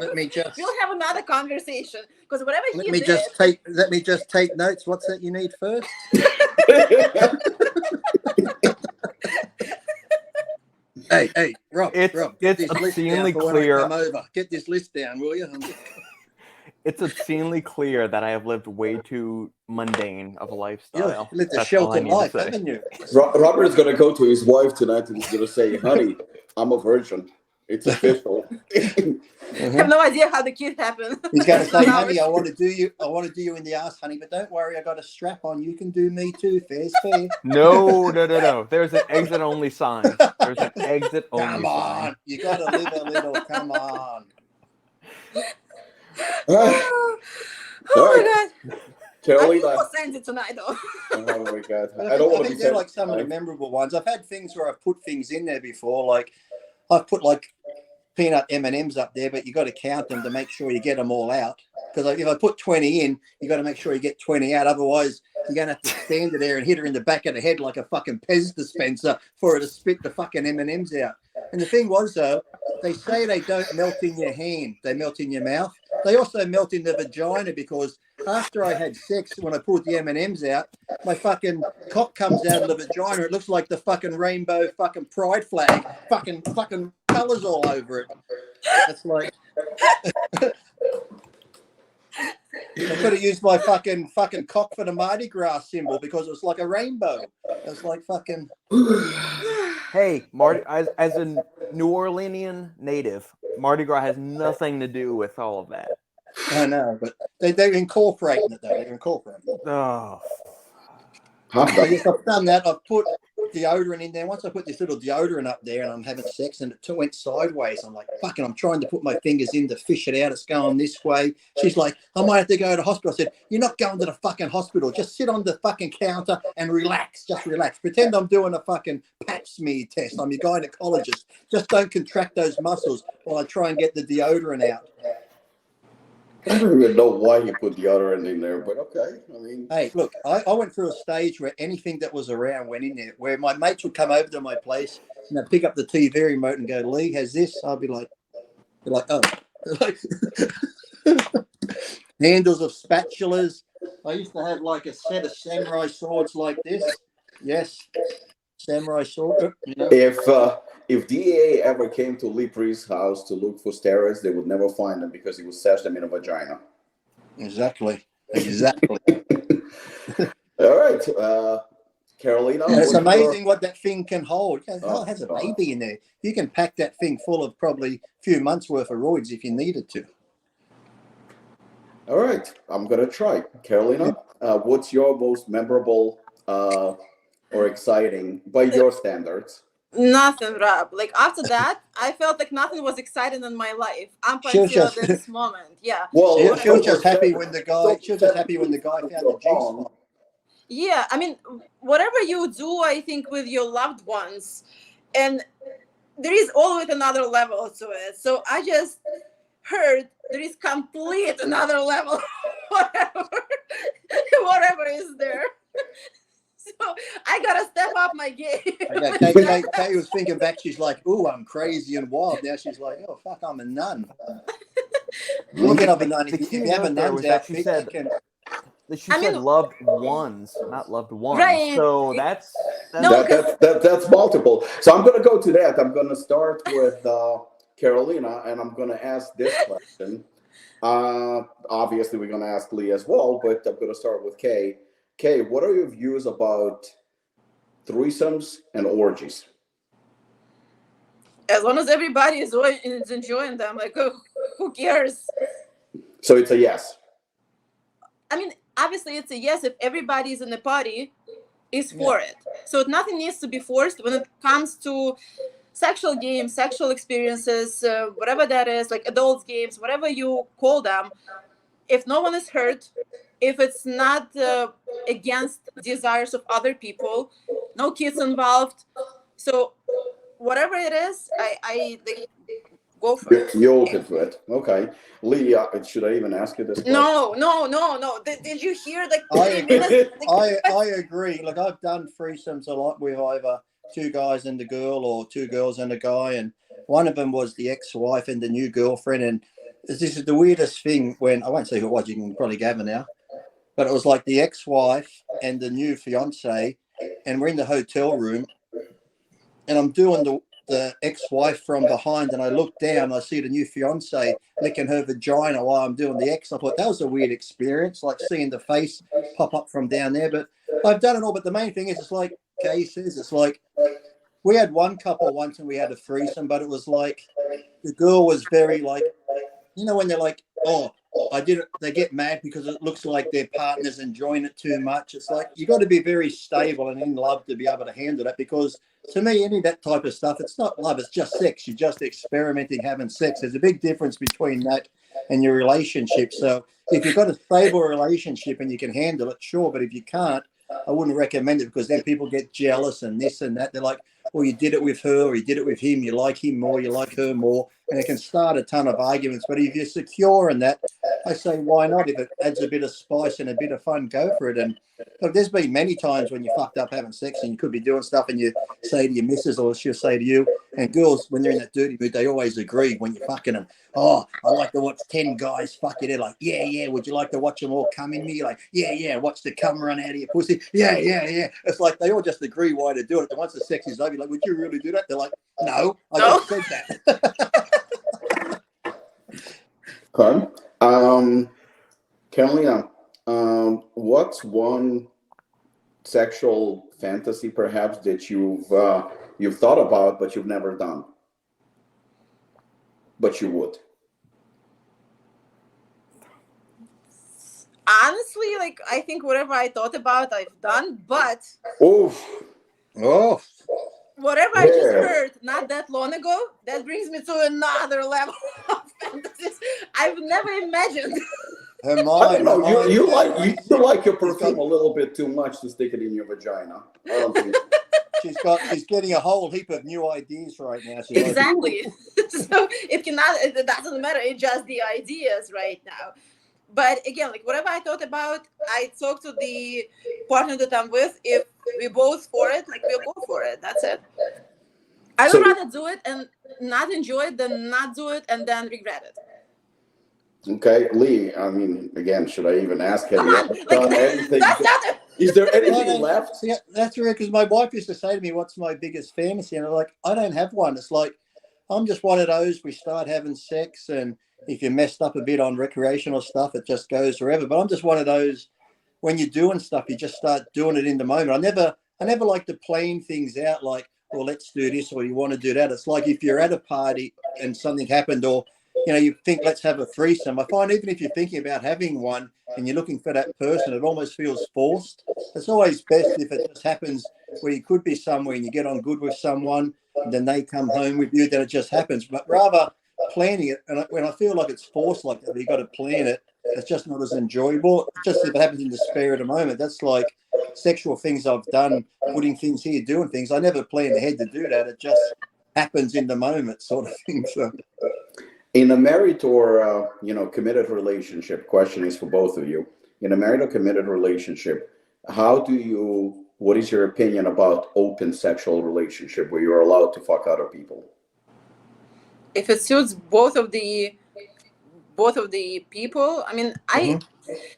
let me just. We'll have another conversation because whatever Let me just take notes. What's that you need first? Hey, Rob, It's get this list obscenely down for when clear. I come over. Get this list down, will you? It's obscenely clear that I have lived way too mundane of a lifestyle. You lived a That's all I sheltered need to life, say. haven't you? Robert is going to go to his wife tonight and he's going to say, honey, I'm a virgin. It's official. I have no idea how the kid happened. He's going to say, No, honey, I want to do you in the ass, honey, but don't worry, I got a strap on. You can do me too. Fair's fair. No. There's an exit only sign. There's an exit only Come sign. on. You got to live a little. Come on. Oh Right. my god! I Carolina. will send it tonight though. Oh my God. I I don't want to think be they're said. like some of the memorable ones. I've had things where I've put things in there before, like I've put like peanut M&Ms up there, but you got to count them to make sure you get them all out. Because like, if I put 20 in, you got to make sure you get 20 out. Otherwise, you're going to have to stand it there and hit her in the back of the head like a fucking Pez dispenser for her to spit the fucking M&Ms out. And the thing was, though, they say they don't melt in your hand. They melt in your mouth. They also melt in the vagina because after I had sex, when I pulled the M&Ms out, my fucking cock comes out of the vagina. It looks like the fucking rainbow fucking pride flag. Fucking colours all over it. That's like... I could have used my fucking cock for the Mardi Gras symbol because it was like a rainbow. It was like fucking... Hey, Marty, as a New Orleanian native, Mardi Gras has nothing to do with all of that. I know, but they're incorporating it, though. They're incorporating it. Oh, I guess I've done that. I've put deodorant in there. Once I put this little deodorant up there and I'm having sex and it went sideways, I'm like, fucking, I'm trying to put my fingers in to fish it out. It's going this way. She's like, I might have to go to the hospital. I said, you're not going to the fucking hospital. Just sit on the fucking counter and relax. Just relax. Pretend I'm doing a fucking pap smear test. I'm your gynecologist. Just don't contract those muscles while I try and get the deodorant out. I don't even know why you put the other end in there, but okay. I mean, hey, look, I went through a stage where anything that was around went in there, where my mates would come over to my place and they'd pick up the TV remote and go, Lee, has this? I'd be like, oh. Like, handles of spatulas. I used to have like a set of samurai swords like this. Yes, samurai sword. You know? If DEA ever came to Lee Priest's house to look for steroids, they would never find them because he would stash them in a vagina. Exactly. All right, Karalina. It's amazing what that thing can hold. It has a baby in there. You can pack that thing full of probably a few months worth of roids if you needed to. All right, I'm gonna try. Karalina, what's your most memorable or exciting by your standards? Nothing, Rob. Like after that, I felt like nothing was exciting in my life up until this moment. Yeah. Well, she was just happy when the guy. She was just happy when the guy found the G-spot. Yeah, I mean, whatever you do, I think with your loved ones, and there is always another level to it. So I just heard there is complete another level, whatever is there. So I gotta step up my game. Kay was thinking back. She's like, "Ooh, I'm crazy and wild." Now she's like, "Oh fuck, I'm a nun." Looking up a nun. If you have a nun's outfit, she said loved ones, not loved ones. Right. So that's multiple. So I'm gonna go to that. I'm gonna start with Karalina, and I'm gonna ask this question. Obviously, we're gonna ask Lee as well, but I'm gonna start with Kay. Kay, what are your views about threesomes and orgies? As long as everybody is enjoying them, like who cares? So it's a yes. I mean, obviously it's a yes if everybody is in the party is for it. So nothing needs to be forced when it comes to sexual games, sexual experiences, whatever that is, like adults games, whatever you call them. If no one is hurt, if it's not against desires of other people, no kids involved. So whatever it is, I go for it. You're open to it. Okay. Lee, should I even ask you this question? No. Did you hear the I agree. Look, I've done threesomes a lot with either two guys and a girl or two girls and a guy. And one of them was the ex-wife and the new girlfriend. And this is the weirdest thing when, I won't say who it was, you can probably gather now. But it was like the ex-wife and the new fiance, and we're in the hotel room, and I'm doing the ex-wife from behind, and I look down, I see the new fiance licking her vagina while I'm doing the X. I thought that was a weird experience, like seeing the face pop up from down there. But I've done it all. But the main thing is, it's like Kay says, it's like we had one couple once and we had a threesome, but it was like the girl was very like, you know, when they're like, oh, I did it, they get mad because it looks like their partner's enjoying it too much. It's like you got to be very stable and in love to be able to handle that, because to me, any of that type of stuff, it's not love, it's just sex. You're just experimenting, having sex. There's a big difference between that and your relationship. So if you've got a stable relationship and you can handle it, sure. But if you can't, I wouldn't recommend it, because then people get jealous and this and that. They're like, well, you did it with her or you did it with him. You like him more, you like her more. And it can start a ton of arguments. But if you're secure in that, I say, why not? If it adds a bit of spice and a bit of fun, go for it. And look, there's been many times when you're fucked up having sex and you could be doing stuff and you say to your missus, or she'll say to you, and girls, when they're in that dirty mood, they always agree when you're fucking them. Oh, I like to watch 10 guys fuck you. They're like, yeah. Would you like to watch them all come in me? Like, yeah. Watch the cum run out of your pussy. Yeah. It's like they all just agree why to do it. And once the sex is over, you're like, would you really do that? They're like, no, I just said that. Okay. Karalina, what's one sexual fantasy perhaps that you've thought about but you've never done, but you would? Honestly, like, I think whatever I thought about, I've done, but Oh, whatever I just heard not that long ago, that brings me to another level of fantasies I've never imagined. Her I mind, don't know. You her like your perfume a little bit too much to stick it in your vagina. I don't think. She's getting a whole heap of new ideas right now. Exactly. So it doesn't matter. It's just the ideas right now. But again, like, whatever I thought about, I talk to the partner that I'm with. If we both for it, like, we'll go for it. That's it. I would rather do it and not enjoy it than not do it and then regret it. Okay, Lee, I mean, again, should I even ask? Have you ever done anything? That's Is there anything left? See, that's weird, because my wife used to say to me, what's my biggest fantasy? And I'm like, I don't have one. It's like, I'm just one of those, we start having sex, and if you're messed up a bit on recreational stuff, it just goes forever. But I'm just one of those, when you're doing stuff, you just start doing it in the moment. I never like to plan things out like, well, let's do this or you want to do that. It's like if you're at a party and something happened, or you think, let's have a threesome. I find even if you're thinking about having one and you're looking for that person, it almost feels forced. It's always best if it just happens where you could be somewhere and you get on good with someone, and then they come home with you, then it just happens. But rather planning it, and when I feel like it's forced like that, you got to plan it, it's just not as enjoyable. Just if it happens in the spare of the moment. That's like sexual things I've done, putting things here, doing things. I never plan ahead to do that. It just happens in the moment, sort of thing. So. In a married or committed relationship, question is for both of you. In a married or committed relationship, what is your opinion about open sexual relationship where you're allowed to fuck other people? If it suits both of the people, I mean,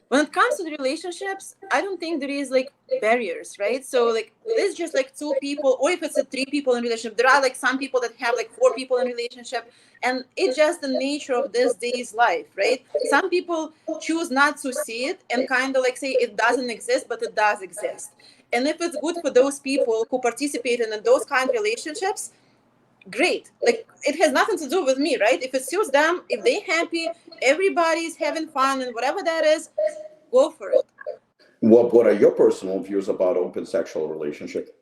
when it comes to the relationships, I don't think there is like barriers, right? So like, it's just like two people, or if it's a 3 people in relationship, there are like some people that have like 4 people in relationship, and it's just the nature of this day's life, right? Some people choose not to see it and kind of like say it doesn't exist, but it does exist. And if it's good for those people who participate in those kind of relationships, great. Like, it has nothing to do with me, right? If it suits them, if they're happy, everybody's having fun, and whatever that is, go for it. What are your personal views about open sexual relationship?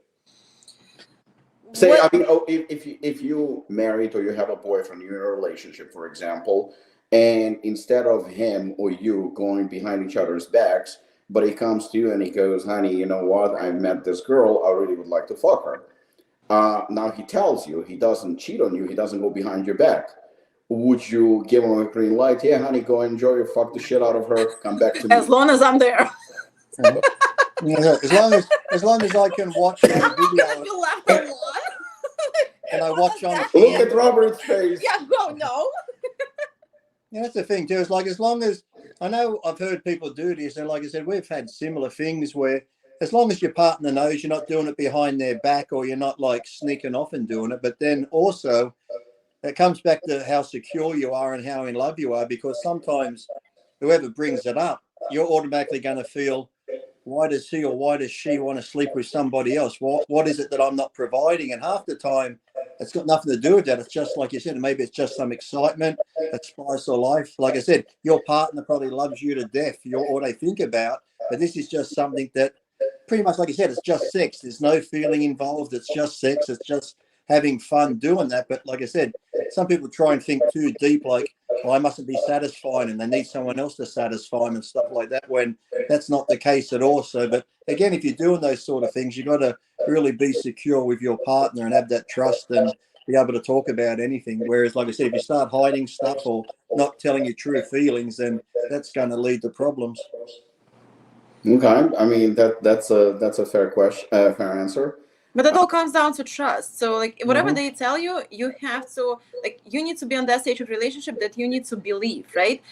If you married or you have a boyfriend, you're in a relationship, for example, and instead of him or you going behind each other's backs, but he comes to you and he goes, honey, you know what? I met this girl. I really would like to fuck her. Now he tells you he doesn't cheat on you. He doesn't go behind your back. Would you give him a green light? Yeah, honey, go enjoy her. Fuck the shit out of her. Come back to me. As long as I'm there. As long as I can watch on video. I'm gonna be left alone. And I watch on. Look at Robert's face. Yeah, go no. Yeah, that's the thing too. It's like, as long as I know, I've heard people do this, and like I said, we've had similar things where, as long as your partner knows you're not doing it behind their back or you're not like sneaking off and doing it. But then also it comes back to how secure you are and how in love you are, because sometimes whoever brings it up, you're automatically going to feel, why does he or why does she want to sleep with somebody else? What is it that I'm not providing? And half the time, it's got nothing to do with that. It's just like you said, maybe it's just some excitement, a spice of life. Like I said, your partner probably loves you to death. You're all they think about. But this is just something that pretty much, like you said, it's just sex. There's no feeling involved. It's just sex. It's just having fun doing that. But like I said, some people try and think too deep, like, well, I mustn't be satisfied and they need someone else to satisfy them and stuff like that, when that's not the case at all. So, but again, if you're doing those sort of things, you've got to really be secure with your partner and have that trust and be able to talk about anything. Whereas, like I said, if you start hiding stuff or not telling your true feelings, then that's going to lead to problems. Okay, I mean that's a fair question, fair answer. But it all comes down to trust. So like whatever they tell you, you have to, like, you need to be on that stage of relationship that you need to believe, right?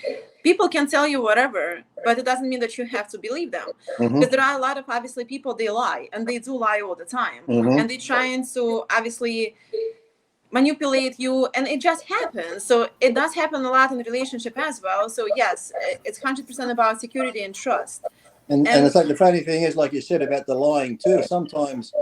People can tell you whatever, but it doesn't mean that you have to believe them. Because there are a lot of, obviously, people, they lie, and they do lie all the time. And they're trying to obviously manipulate you, and it just happens. So it does happen a lot in the relationship as well. So yes, it's 100% about security and trust. And it's like the funny thing is, like you said about the lying too, sometimes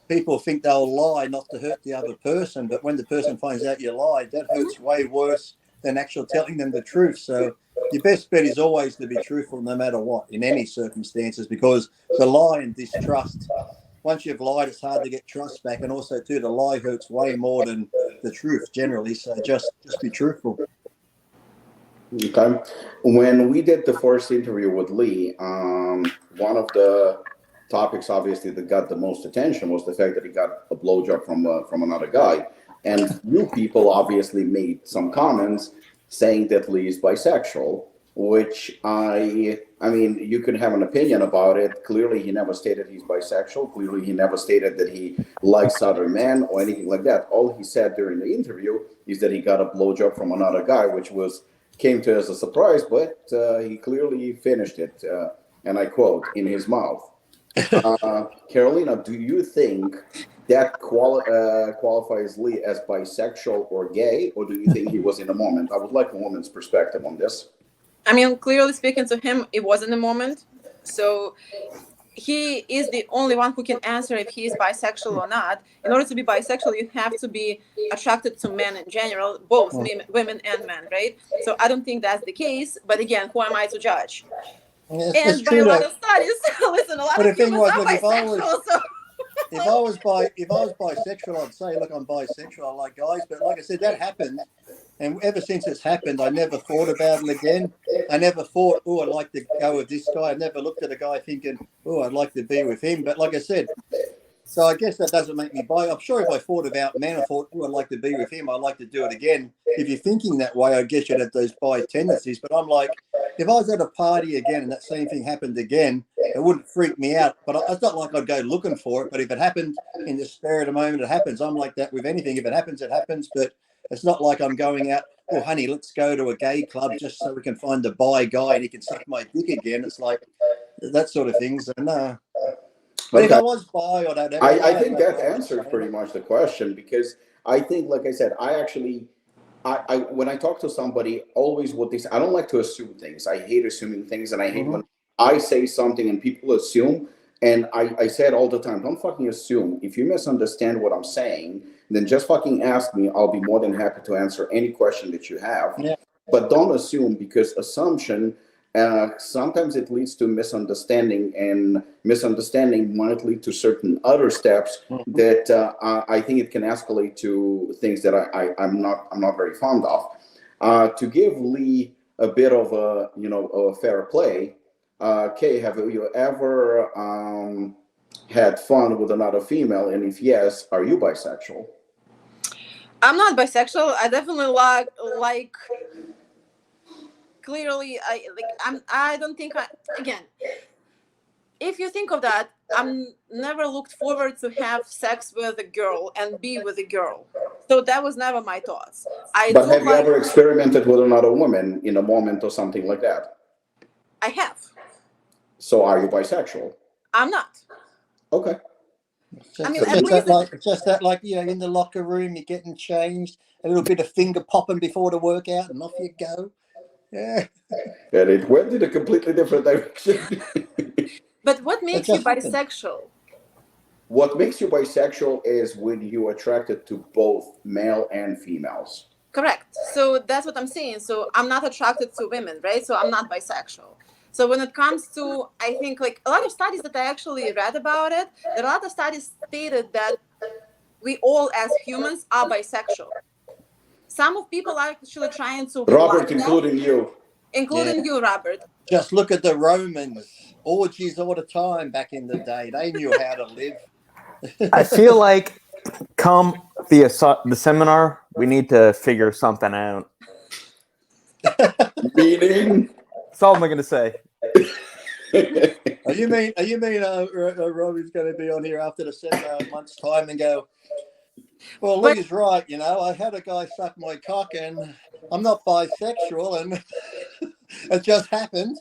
people think they'll lie not to hurt the other person, but when the person finds out you lied, that hurts way worse than actually telling them the truth. So your best bet is always to be truthful no matter what, in any circumstances, because the lie and distrust, once you've lied, it's hard to get trust back. And also too, the lie hurts way more than the truth generally. So just be truthful. Okay. When we did the first interview with Lee, one of the topics, obviously, that got the most attention was the fact that he got a blowjob from another guy, and you people obviously made some comments saying that Lee is bisexual, which I mean, you could have an opinion about it. Clearly, he never stated he's bisexual. Clearly, he never stated that he likes other men or anything like that. All he said during the interview is that he got a blowjob from another guy, which came to us as a surprise, but he clearly finished it, and I quote, in his mouth. Karalina, do you think that qualifies Lee as bisexual or gay, or do you think he was in a moment? I would like a woman's perspective on this. I mean, clearly speaking to him, it was in the moment. So he is the only one who can answer if he is bisexual or not. In order to be bisexual, you have to be attracted to men in general, both women and men, right? So I don't think that's the case. But again, who am I to judge? And by a lot of studies, listen, a lot of humans are bisexual. If I was bisexual, I'd say, look, I'm bisexual. I like guys. But like I said, that happened. And ever since it's happened, I never thought about it again. I never thought, oh, I'd like to go with this guy. I never looked at a guy thinking, oh, I'd like to be with him. But like I said, so I guess that doesn't make me bi. I'm sure if I thought about men, I thought, oh, I'd like to be with him. I'd like to do it again. If you're thinking that way, I guess you'd have those bi tendencies. But I'm like, if I was at a party again and that same thing happened again, it wouldn't freak me out. But it's not like I'd go looking for it. But if it happened in the spur of the moment, it happens. I'm like that with anything. If it happens, it happens. But it's not like I'm going out, oh, honey, let's go to a gay club just so we can find a bi guy and he can suck my dick again. It's like that sort of thing. So, no. But if I was bi or that, I think that answers pretty much the question, because I think, like I said, I when I talk to somebody, always what they say, I don't like to assume things. I hate assuming things, and I hate when I say something and people assume. And I say it all the time, don't fucking assume. If you misunderstand what I'm saying, then just fucking ask me. I'll be more than happy to answer any question that you have. Yeah. But don't assume, because assumption, sometimes it leads to misunderstanding, and misunderstanding might lead to certain other steps that I think it can escalate to things that I'm not very fond of. To give Lee a bit of a fair play, Kay, have you ever had fun with another female? And if yes, are you bisexual? I'm not bisexual. I definitely like clearly, I don't think again, if you think of that, I'm never looked forward to have sex with a girl and be with a girl. So that was never my thoughts. But have you ever experimented with another woman in a moment or something like that? I have. So are you bisexual? I'm not. Okay. I mean, It's at just that, least like, it's just that, like, you know, in the locker room, you're getting changed, a little bit of finger popping before the workout, and off you go. Yeah, And it went in a completely different direction. but what it makes you just happened. bisexual? What makes you bisexual is when you're attracted to both male and females. Correct. So that's what I'm saying. So I'm not attracted to women, right? So I'm not bisexual. So when it comes to, I think like a lot of studies that I actually read about it, there are a lot of studies stated that we all as humans are bisexual. Some of people are actually trying to Robert, block that, including you. including you, Robert. Just look at the Romans, orgies all the time back in the day. They knew how to live. I feel like come the seminar, we need to figure something out. Meaning? That's all I'm going to say. You mean Robbie's going to be on here after the seminar in a month's time and go, well, Lee's right, you know, I had a guy suck my cock and I'm not bisexual and it just happened.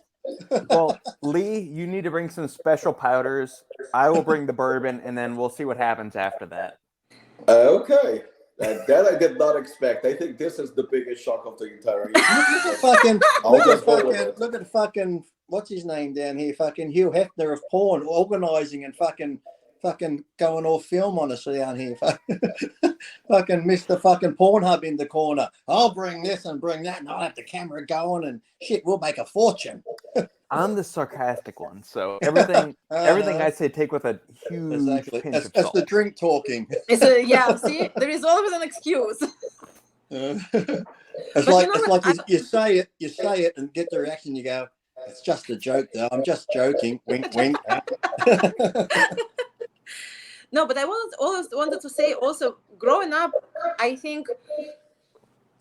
Well, Lee, you need to bring some special powders. I will bring the bourbon, and then we'll see what happens after that. Okay. That I did not expect. I think this is the biggest shock of the entire year. Look at fucking what's his name down here? Fucking Hugh Hefner of porn, organising and fucking going off film on us down here. Fucking Mr. fucking Pornhub in the corner. I'll bring this and bring that, and I'll have the camera going and shit. We'll make a fortune. I'm the sarcastic one, so everything I say take with a huge pinch of That's salt. the drink talking. Yeah, see, there is always an excuse. It's like you say it and get the reaction. You go, it's just a joke, though. I'm just joking. Wink, wink. No, but I always wanted to say also, growing up, I think,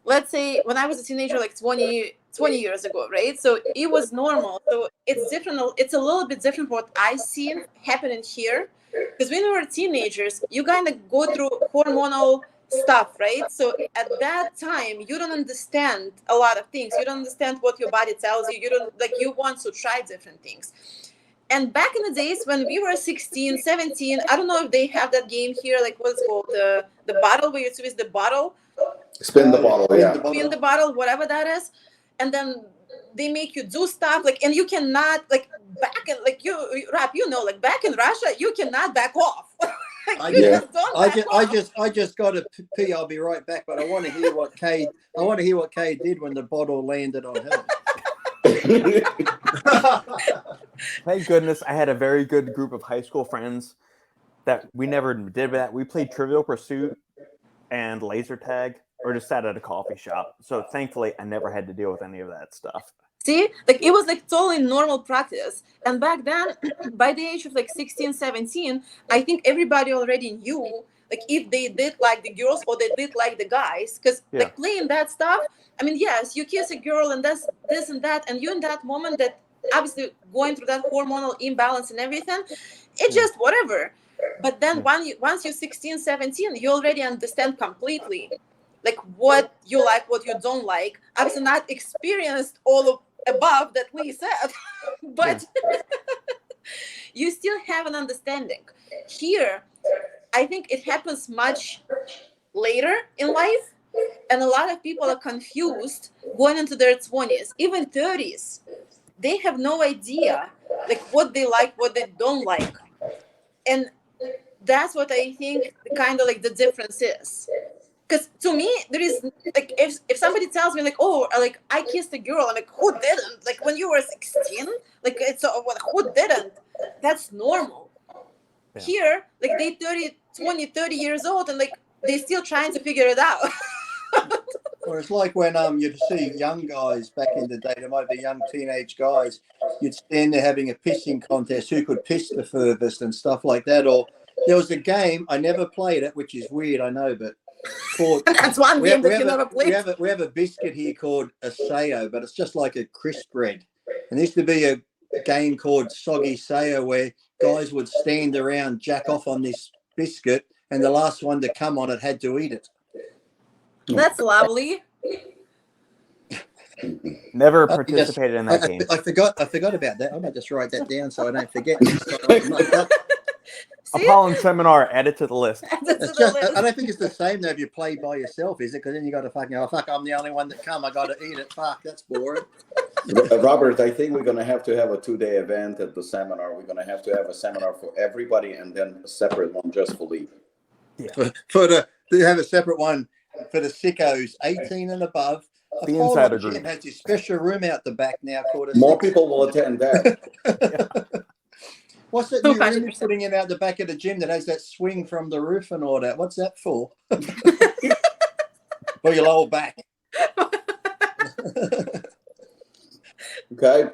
let's say when I was a teenager, like 20 years ago, right? So it was normal. So it's different. It's a little bit different what I see happening here. Because when we were teenagers, you kind of go through hormonal stuff, right? So at that time, you don't understand a lot of things. You don't understand what your body tells you. You don't, like, you want to try different things. And back in the days when we were 16, 17, I don't know if they have that game here, like what's it called, the bottle, where you twist the bottle. Spin the bottle, yeah. Spin the bottle, whatever that is. And then they make you do stuff, like, and you cannot, like, back in, like, Rap, you know, like, back in Russia, you cannot back off. I just got to pee. I'll be right back. But I want to hear what Kay did when the bottle landed on her. Thank goodness I had a very good group of high school friends that we never did that. We played Trivial Pursuit and laser tag, or just sat at a coffee shop. So thankfully, I never had to deal with any of that stuff. See, like, it was like totally normal practice. And back then, by the age of like 16, 17, I think everybody already knew, like, if they did like the girls or they did like the guys. Because like playing that stuff, I mean, yes, you kiss a girl and that's this and that, and you in that moment that obviously going through that hormonal imbalance and everything, it's just whatever. But then once you're 16, 17, you already understand completely, like, what you like, what you don't like. Obviously not experienced all of above that Lee said, but you still have an understanding. Here, I think it happens much later in life, and a lot of people are confused going into their 20s, even 30s. They have no idea, like, what they like, what they don't like. And that's what I think kind of like the difference is. Because to me, there is, like, if somebody tells me, like, oh, like, I kissed a girl, I'm like, who didn't? Like, when you were 16, like, it's who didn't? That's normal. Yeah. Here, like, they 30 years old, and like, they're still trying to figure it out. Well, it's like when you'd see young guys back in the day, there might be young teenage guys, you'd stand there having a pissing contest, who could piss the furthest and stuff like that. Or there was a game, I never played it, which is weird, I know, but that's one game that you never played. We have a biscuit here called a Sayo, but it's just like a crisp bread. And there used to be a game called Soggy Sayo where guys would stand around, jack off on this biscuit, and the last one to come on it had to eat it. That's lovely. Never participated in that game. I forgot about that. I might just write that down so I don't forget. See? Apollon seminar added to the list. It's just, I don't think it's the same though if you play by yourself, is it? Because then you got to fucking, oh fuck, I'm the only one that come. I got to eat it. Fuck, that's boring. Robert, I think we're going to have to have a 2-day event at the seminar. We're going to have a seminar for everybody and then a separate one just for Lee. Yeah. To have a separate one for the sickos, 18 and above. The insider group has this special room out the back now called a More people will attend that. What's that new room 200%. you're putting in out the back of the gym that has that swing from the roof and all that? What's that for? For your lower back. Okay,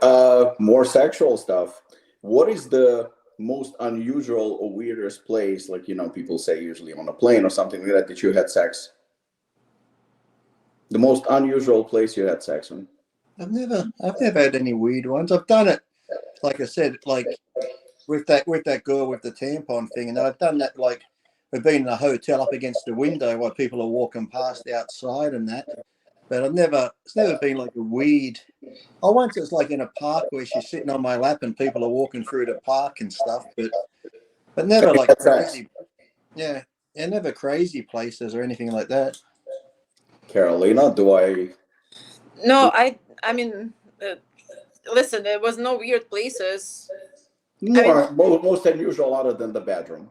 more sexual stuff. What is the most unusual or weirdest place, like, people say usually on a plane or something like that you had sex? The most unusual place you had sex in? I've never had any weird ones. I've done it, like I said, like with that girl with the tampon thing, and I've done that, like we've been in a hotel up against the window while people are walking past outside and that. But it's never been like a weird. Once it's like in a park where she's sitting on my lap and people are walking through the park and stuff, but never like crazy. Yeah, never crazy places or anything like that. Karalina, do I? No, I mean, listen, there was no weird places. Most unusual other than the bedroom.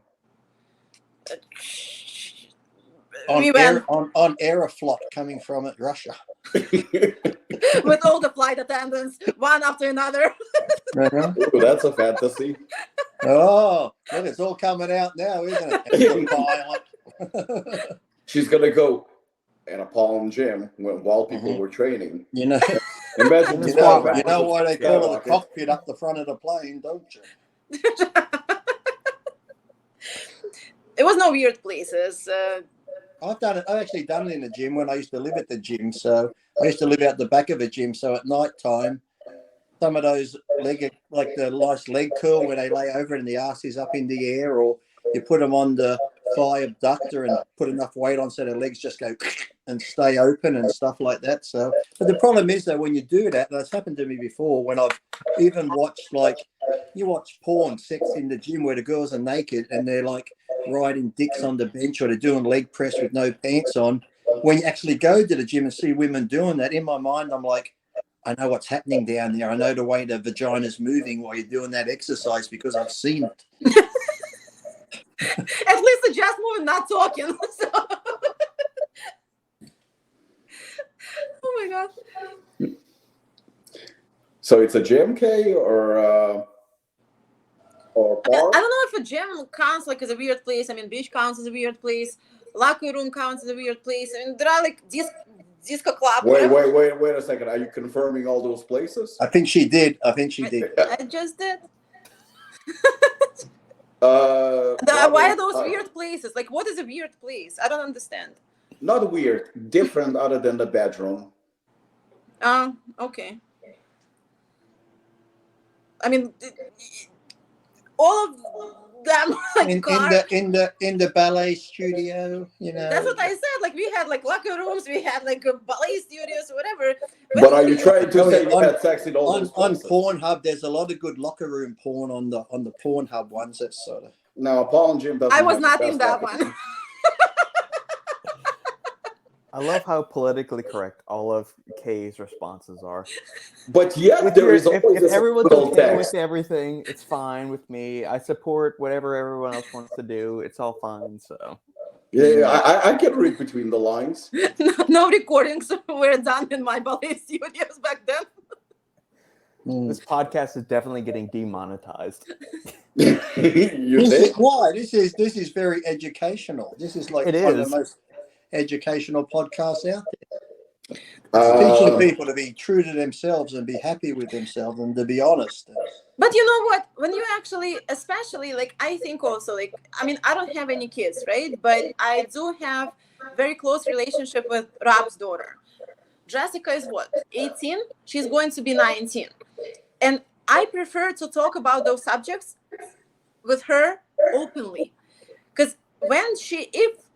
On We went Aeroflot coming from Russia. with all the flight attendants, one after another. Ooh, that's a fantasy. Oh, look, it's all coming out now, isn't it? Violent. She's gonna go in Apollon gym while people were training. Imagine this. you know why they call it the cockpit up the front of the plane, don't you? It was no weird places. I've actually done it in the gym when I used to live at the gym. So I used to live out the back of a gym. So at night time, some of those like the nice leg curl where they lay over and the arse is up in the air, or you put them on the thigh abductor and put enough weight on so the legs just go and stay open and stuff like that. So, but the problem is though, when you do that, that's happened to me before when I've even watched, like, you watch porn, sex in the gym where the girls are naked and they're like riding dicks on the bench or they're doing leg press with no pants on. When you actually go to the gym and see women doing that, in my mind, I'm like, I know what's happening down there. I know the way the vagina's moving while you're doing that exercise because I've seen it. At least they're just moving, not talking. So. Oh my god. So it's a gym, Kay, or bar? I don't know if a gym counts like as a weird place. I mean, beach counts as a weird place. Locker room counts as a weird place. I mean, there are like disco club. Wait a second. Are you confirming all those places? I think she did. I just did. Why are those weird places? Like, what is a weird place? I don't understand. Not weird. Different other than the bedroom. Okay. I mean, all of them like in the ballet studio, you know. That's what I said. Like, we had like locker rooms, we had like ballet studios, whatever. But are you trying to say you had sex in all those places? On Pornhub, there's a lot of good locker room porn on the Pornhub ones. That's sort of. No, Apollon gym doesn't. I was not in that one. I love how politically correct all of Kay's responses are. But yet there is always if everyone's okay text. with everything, it's fine with me. I support whatever everyone else wants to do. It's all fine. So yeah, I can read between the lines. No recordings were done in my ballet studios back then. This podcast is definitely getting demonetized. You think? Why? This is very educational. This is like one of the most educational podcasts out there. Teaching people to be true to themselves and be happy with themselves and to be honest. But you know what? When you actually, especially like, I think also like, I mean, I don't have any kids, right? But I do have very close relationship with Rob's daughter. Jessica is what, 18? She's going to be 19. And I prefer to talk about those subjects with her openly. Because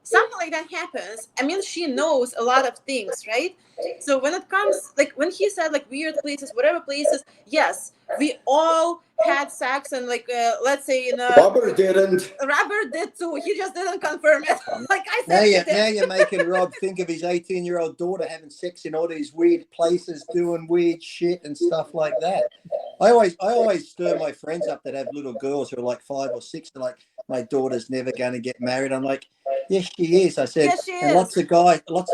something like that happens, I mean, she knows a lot of things, right? So when it comes, like when he said like weird places, whatever places, yes, we all had sex, and like let's say Robert didn't. Robert did too. He just didn't confirm it. Like I Now, said, he now did. you're making Rob think of his 18-year-old daughter having sex in all these weird places, doing weird shit and stuff like that. I always stir my friends up that have little girls who are like 5 or 6. They're like, my daughter's never going to get married. I'm like, yes, she is. I said, Yes, she and is. lots of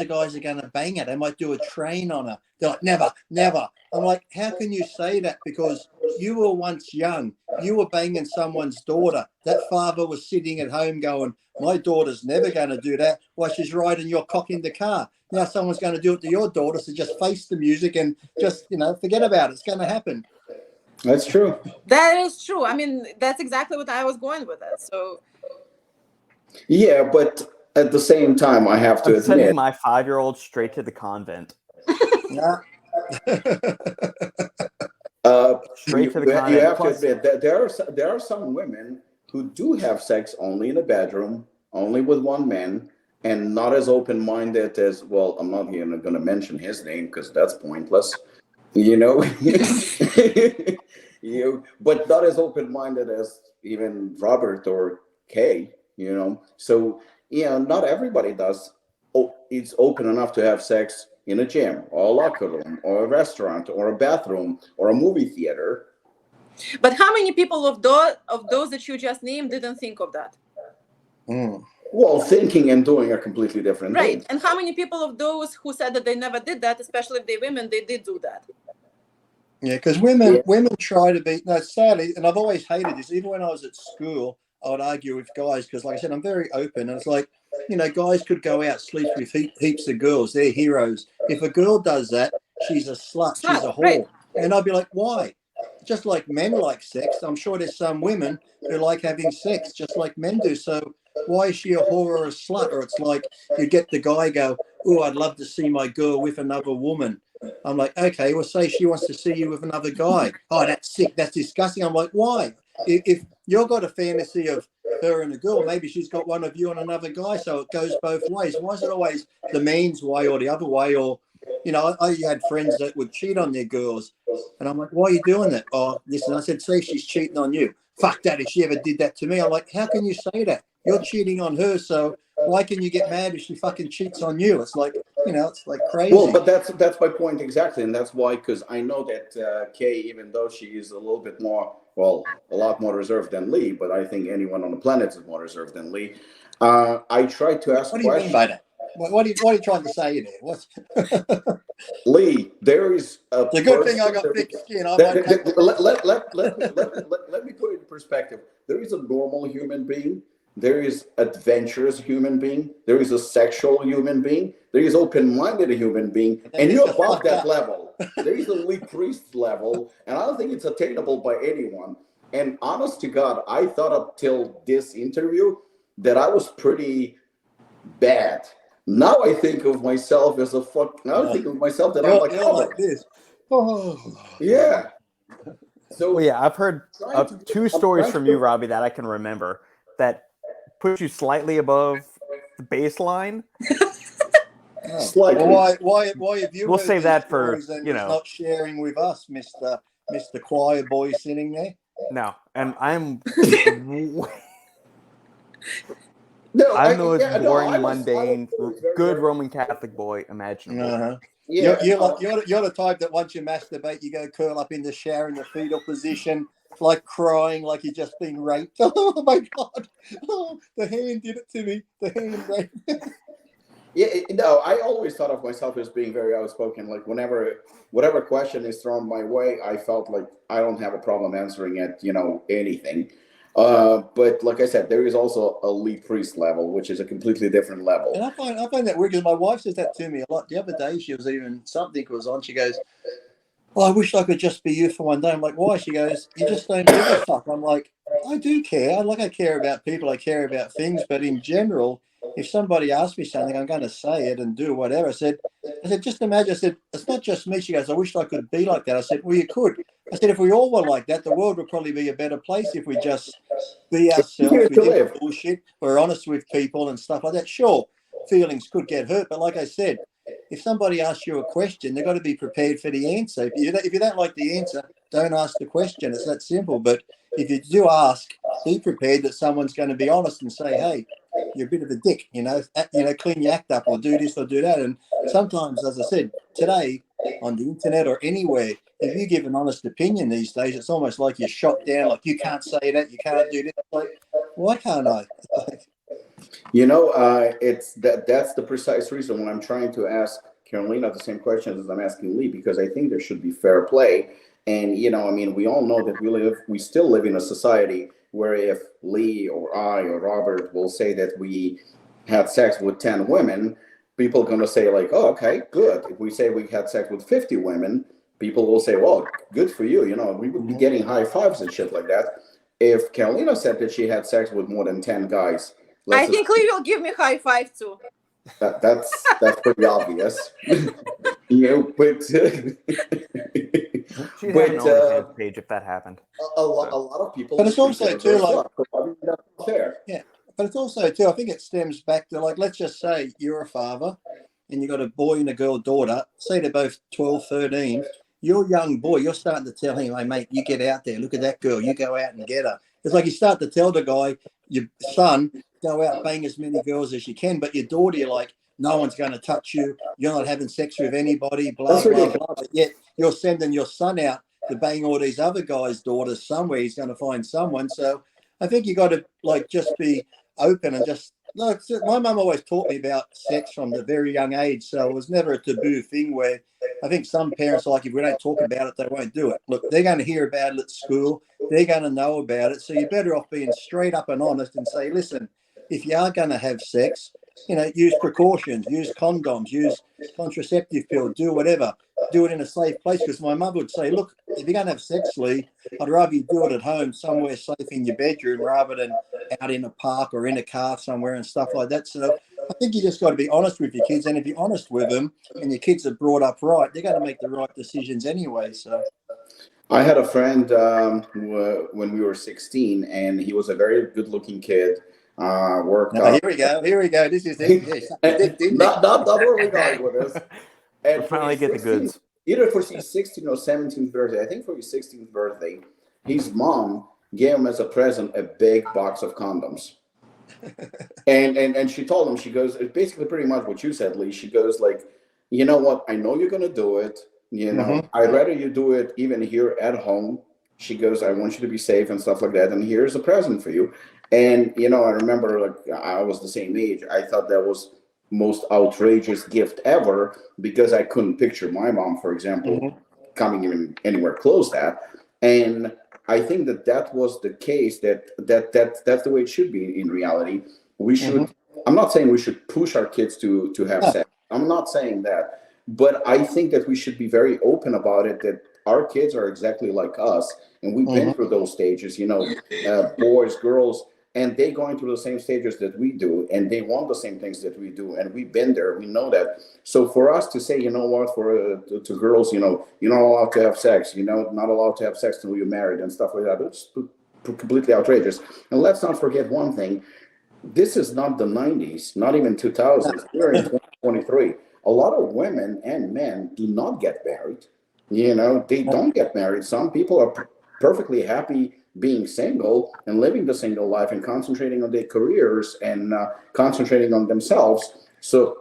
guys are going to bang her. They might do a train on her. They're like, never, never. I'm like, how can you say that? Because you were once young. You were banging someone's daughter. That father was sitting at home going, my daughter's never going to do that while she's riding your cock in the car. Now someone's going to do it to your daughter, so just face the music and just, forget about it. It's going to happen. That's true. That is true. I mean, that's exactly what I was going with it. So Yeah, but at the same time, I have to I'm sending admit, my 5-year-old straight to the convent. Yeah. Straight to the you convent. have to Plus, admit that there are some women who do have sex only in a bedroom, only with one man, and not as open-minded as, well, I'm not even going to mention his name because that's pointless, but not as open-minded as even Robert or Kay, So, not everybody does. It's open enough to have sex in a gym or a locker room or a restaurant or a bathroom or a movie theater. but how many people of those that you just named didn't think of that? Well, thinking and doing are completely different Right. things. And how many people of those who said that they never did that, especially if they're women, they did do that? Yeah, because women try to be, no, sadly, and I've always hated this, even when I was at school, I would argue with guys because, like I said, I'm very open, and it's like, guys could go out, sleep with heaps of girls. They're heroes. If a girl does that, she's a slut. She's a whore. Right. And I'd be like, why? Just like men like sex, I'm sure there's some women who like having sex just like men do. So why is she a whore or a slut? Or it's like you get the guy go, oh, I'd love to see my girl with another woman. I'm like, okay, well, say she wants to see you with another guy. Oh, that's sick. That's disgusting. I'm like, why? If you've got a fantasy of her and a girl, maybe she's got one of you and another guy, so it goes both ways. Why is it always the man's way or the other way? Or, I had friends that would cheat on their girls, and I'm like, why are you doing that? Oh, listen, I said, say she's cheating on you. Fuck that, if she ever did that to me. I'm like, how can you say that? You're cheating on her, so why can you get mad if she fucking cheats on you? It's like, it's like crazy. Well, but that's my point exactly, and that's why, because I know that Kay, even though she is a little bit more, a lot more reserved than Lee, but I think anyone on the planet is more reserved than Lee. I tried to ask What do you mean by that? What are you trying to say there? What? Lee, there is a. It's a good thing I got thick skin. Let me put it in perspective. There is a normal human being. There is adventurous human being. There is a sexual human being. There is open-minded human being, and you're above that level. There is a Lee Priest level, and I don't think it's attainable by anyone. And honest to God, I thought up till this interview that I was pretty bad. Now I think of myself as a fuck. Now I think of myself that I'm like, like this. Oh. Yeah. So I've heard two stories from you, Robbie, that I can remember that put you slightly above the baseline. Slightly. Well, why have you? We'll save that for not sharing with us, Mr. Choir Boy sitting there. No, and I'm. No, I'm the most boring, I was mundane, very, good very, Roman Catholic boy imaginable. Uh-huh. Yeah, You're the type that once you masturbate, you go curl up in the shower in the fetal position, like crying, like you've just been raped. Oh my God! Oh, the hand did it to me. The hand raped. I always thought of myself as being very outspoken. Like whatever question is thrown my way, I felt like I don't have a problem answering it. Anything. But like I said, there is also a Lee Priest level, which is a completely different level. And I find that weird because my wife says that to me a lot. The other day, she was even something was on. She goes, "Oh, I wish I could just be you for one day." I'm like, "Why?" She goes, "You just don't give a fuck." I'm like, "I do care. I care about people. I care about things. But in general, if somebody asks me something, I'm going to say it and do whatever." I said, just imagine. I said, it's not just me. She goes, "I wish I could be like that." I said, well, you could. I said, if we all were like that, the world would probably be a better place if we just be ourselves. Here We to didn't live. bullshit. We're honest with people and stuff like that. Sure, feelings could get hurt, but like I said, if somebody asks you a question, they've got to be prepared for the answer. If you don't like the answer, don't ask the question. It's that simple. But if you do ask, be prepared that someone's going to be honest and say, "Hey, you're a bit of a dick. Clean your act up, or do this or do that." And sometimes, as I said today, on the internet or anywhere, if you give an honest opinion these days, it's almost like you're shot down. Like, you can't say that, you can't do this. Like, why can't I? It's that's the precise reason when I'm trying to ask Karalina the same questions as I'm asking Lee, because I think there should be fair play. And we all know that we still live in a society where if Lee or I or Robert will say that we had sex with 10 women, people are going to say like, oh, okay, good. If we say we had sex with 50 women, people will say, well, good for you. We would be getting high fives and shit like that. If Karalina said that she had sex with more than 10 guys, I think Lee will give me high five too. That's pretty obvious. But She'd have an OnlyFans page if that happened. a lot of people. But it's also too like, that's fair. Yeah, but it's also too, I think it stems back to, like, let's just say you're a father and you've got a boy and a girl daughter. Say they're both 12, 13. Your young boy, you're starting to tell him, hey, mate, you get out there. Look at that girl. You go out and get her. It's like you start to tell the guy, your son, go out, bang as many girls as you can. But your daughter, you're like, no one's going to touch you. You're not having sex with anybody, blah, blah, blah. But yet you're sending your son out to bang all these other guys' daughters somewhere. He's going to find someone. So I think you got to, like, just be open and just, look, my mum always taught me about sex from the very young age. So it was never a taboo thing where I think some parents are like, if we don't talk about it, they won't do it. Look, they're going to hear about it at school. They're going to know about it. So you're better off being straight up and honest and say, listen, if you are going to have sex, use precautions, use condoms, use contraceptive pill, do whatever. Do it in a safe place. Because my mother would say, look, if you're going to have sex, Lee, I'd rather you do it at home, somewhere safe in your bedroom, rather than out in a park or in a car somewhere and stuff like that. So I think you just got to be honest with your kids. And if you're honest with them and your kids are brought up right, they're going to make the right decisions anyway. So I had a friend when we were 16, and he was a very good-looking kid. Worked out. Here we go. This is it. Not where we're going with this. And finally get the goods. Either for his 16th or 17th birthday, I think for his 16th birthday, his mom gave him as a present a big box of condoms. and she told him, she goes, it's basically pretty much what you said, Lee. She goes like, you know what? I know you're going to do it. I'd rather you do it even here at home. She goes, I want you to be safe and stuff like that. And here's a present for you. And, I remember, like, I was the same age. I thought that was most outrageous gift ever, because I couldn't picture my mom, for example, coming even anywhere close to that. And I think that was the case, that's the way it should be in reality. We should, I'm not saying we should push our kids to have sex. I'm not saying that. But I think that we should be very open about it, that our kids are exactly like us. And we've been through those stages, boys, girls, and they're going through the same stages that we do, and they want the same things that we do, and we've been there. We know that. So for us to say, to girls, you're not allowed to have sex, not allowed to have sex until you're married and stuff like that, it's completely outrageous. And let's not forget one thing. This is not the 90s, not even 2000s. We're in 2023. A lot of women and men do not get married. They don't get married. Some people are perfectly happy being single and living the single life and concentrating on their careers and concentrating on themselves. So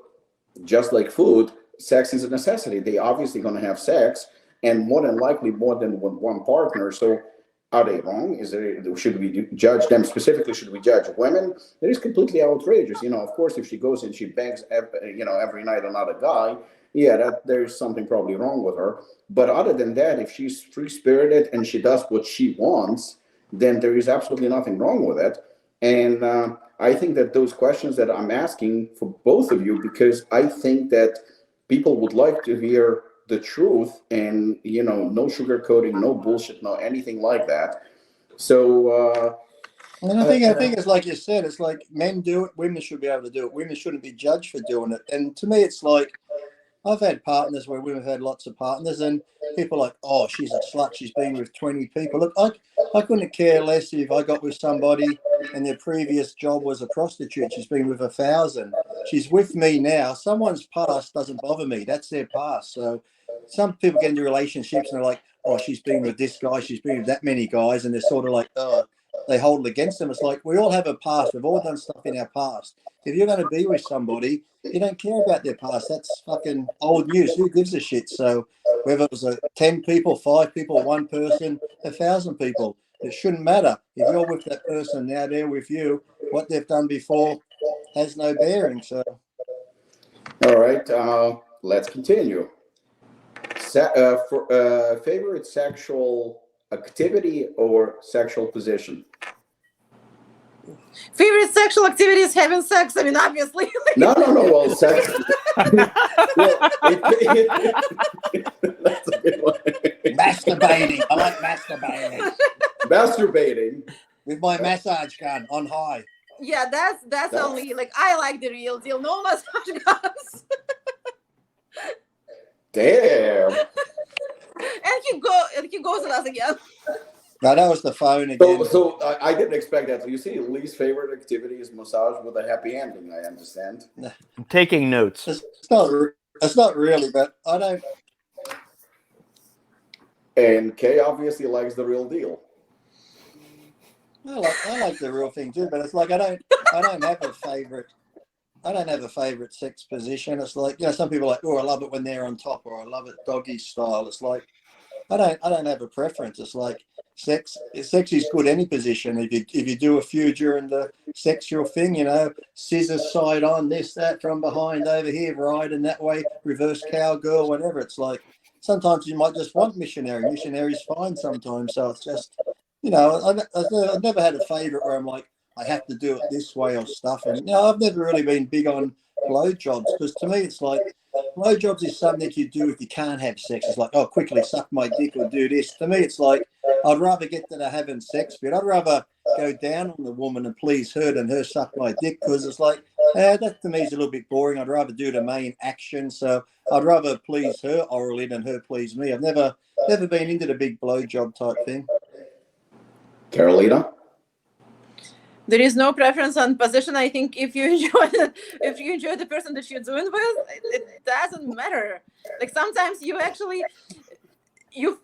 just like food, sex is a necessity. They obviously going to have sex, and more than likely more than one partner. So are they wrong? Should we judge them specifically? Should we judge women? It is completely outrageous. Of course, if she goes and she bangs, every night another guy, there's something probably wrong with her. But other than that, if she's free-spirited and she does what she wants, then there is absolutely nothing wrong with it. And I think that those questions that I'm asking for both of you, because I think that people would like to hear the truth, and no sugarcoating, no bullshit, no anything like that. So and I think it's like you said, it's like men do it, women should be able to do it. Women shouldn't be judged for doing it. And to me, it's like, I've had partners where we've had lots of partners, and people are like, oh, she's a slut, she's been with 20 people. Look, I couldn't care less if I got with somebody and their previous job was a prostitute. She's been with 1,000. She's with me now. Someone's past doesn't bother me. That's their past. So some people get into relationships and they're like, oh, she's been with this guy, she's been with that many guys, and they're sort of like, oh, they hold it against them. It's like, we all have a past. We've all done stuff in our past. If you're going to be with somebody, you don't care about their past. That's fucking old news. Who gives a shit? So whether it was 10 people, 5 people, 1 person, 1,000 people, it shouldn't matter. If you're with that person now, they're with you. What they've done before has no bearing. So, All right, let's continue. Favorite sexual activity or sexual position? Favorite sexual activity is having sex. I mean, obviously. No. Well, sex. That's a good one. masturbating. I like masturbating. Masturbating With my massage gun on high. Yeah, that's only like I like the real deal. No massage guns. Damn. and he goes at us again. No, that was the phone again. So I didn't expect that. So you see, least favorite activity is massage with a happy ending. I understand. I'm taking notes. It's not really, but I don't. And Kay obviously likes the real deal. I like the real thing too, but it's like I don't have a favorite. I don't have a favorite sex position. It's like, some people are like, oh, I love it when they're on top, or I love it doggy style. It's like I don't have a preference. It's like sex is good any position. If you do a few during the sexual thing, scissors side on, this, that, from behind, over here, right, and that way, reverse cowgirl, whatever. It's like sometimes you might just want missionary. Missionary's fine sometimes. So it's just, I've never had a favorite where I'm like, I have to do it this way or stuff. And I've never really been big on blowjobs, because to me it's like blowjobs is something that you do if you can't have sex. It's like, oh, quickly suck my dick or do this. To me, it's like I'd rather get to the having sex bit. I'd rather go down on the woman and please her than her suck my dick, because it's like that to me is a little bit boring. I'd rather do the main action. So I'd rather please her orally than her please me. I've never been into the big blowjob type thing. Karalina? There is no preference on position. I think if you enjoy the person that you're doing with, it doesn't matter. Like sometimes you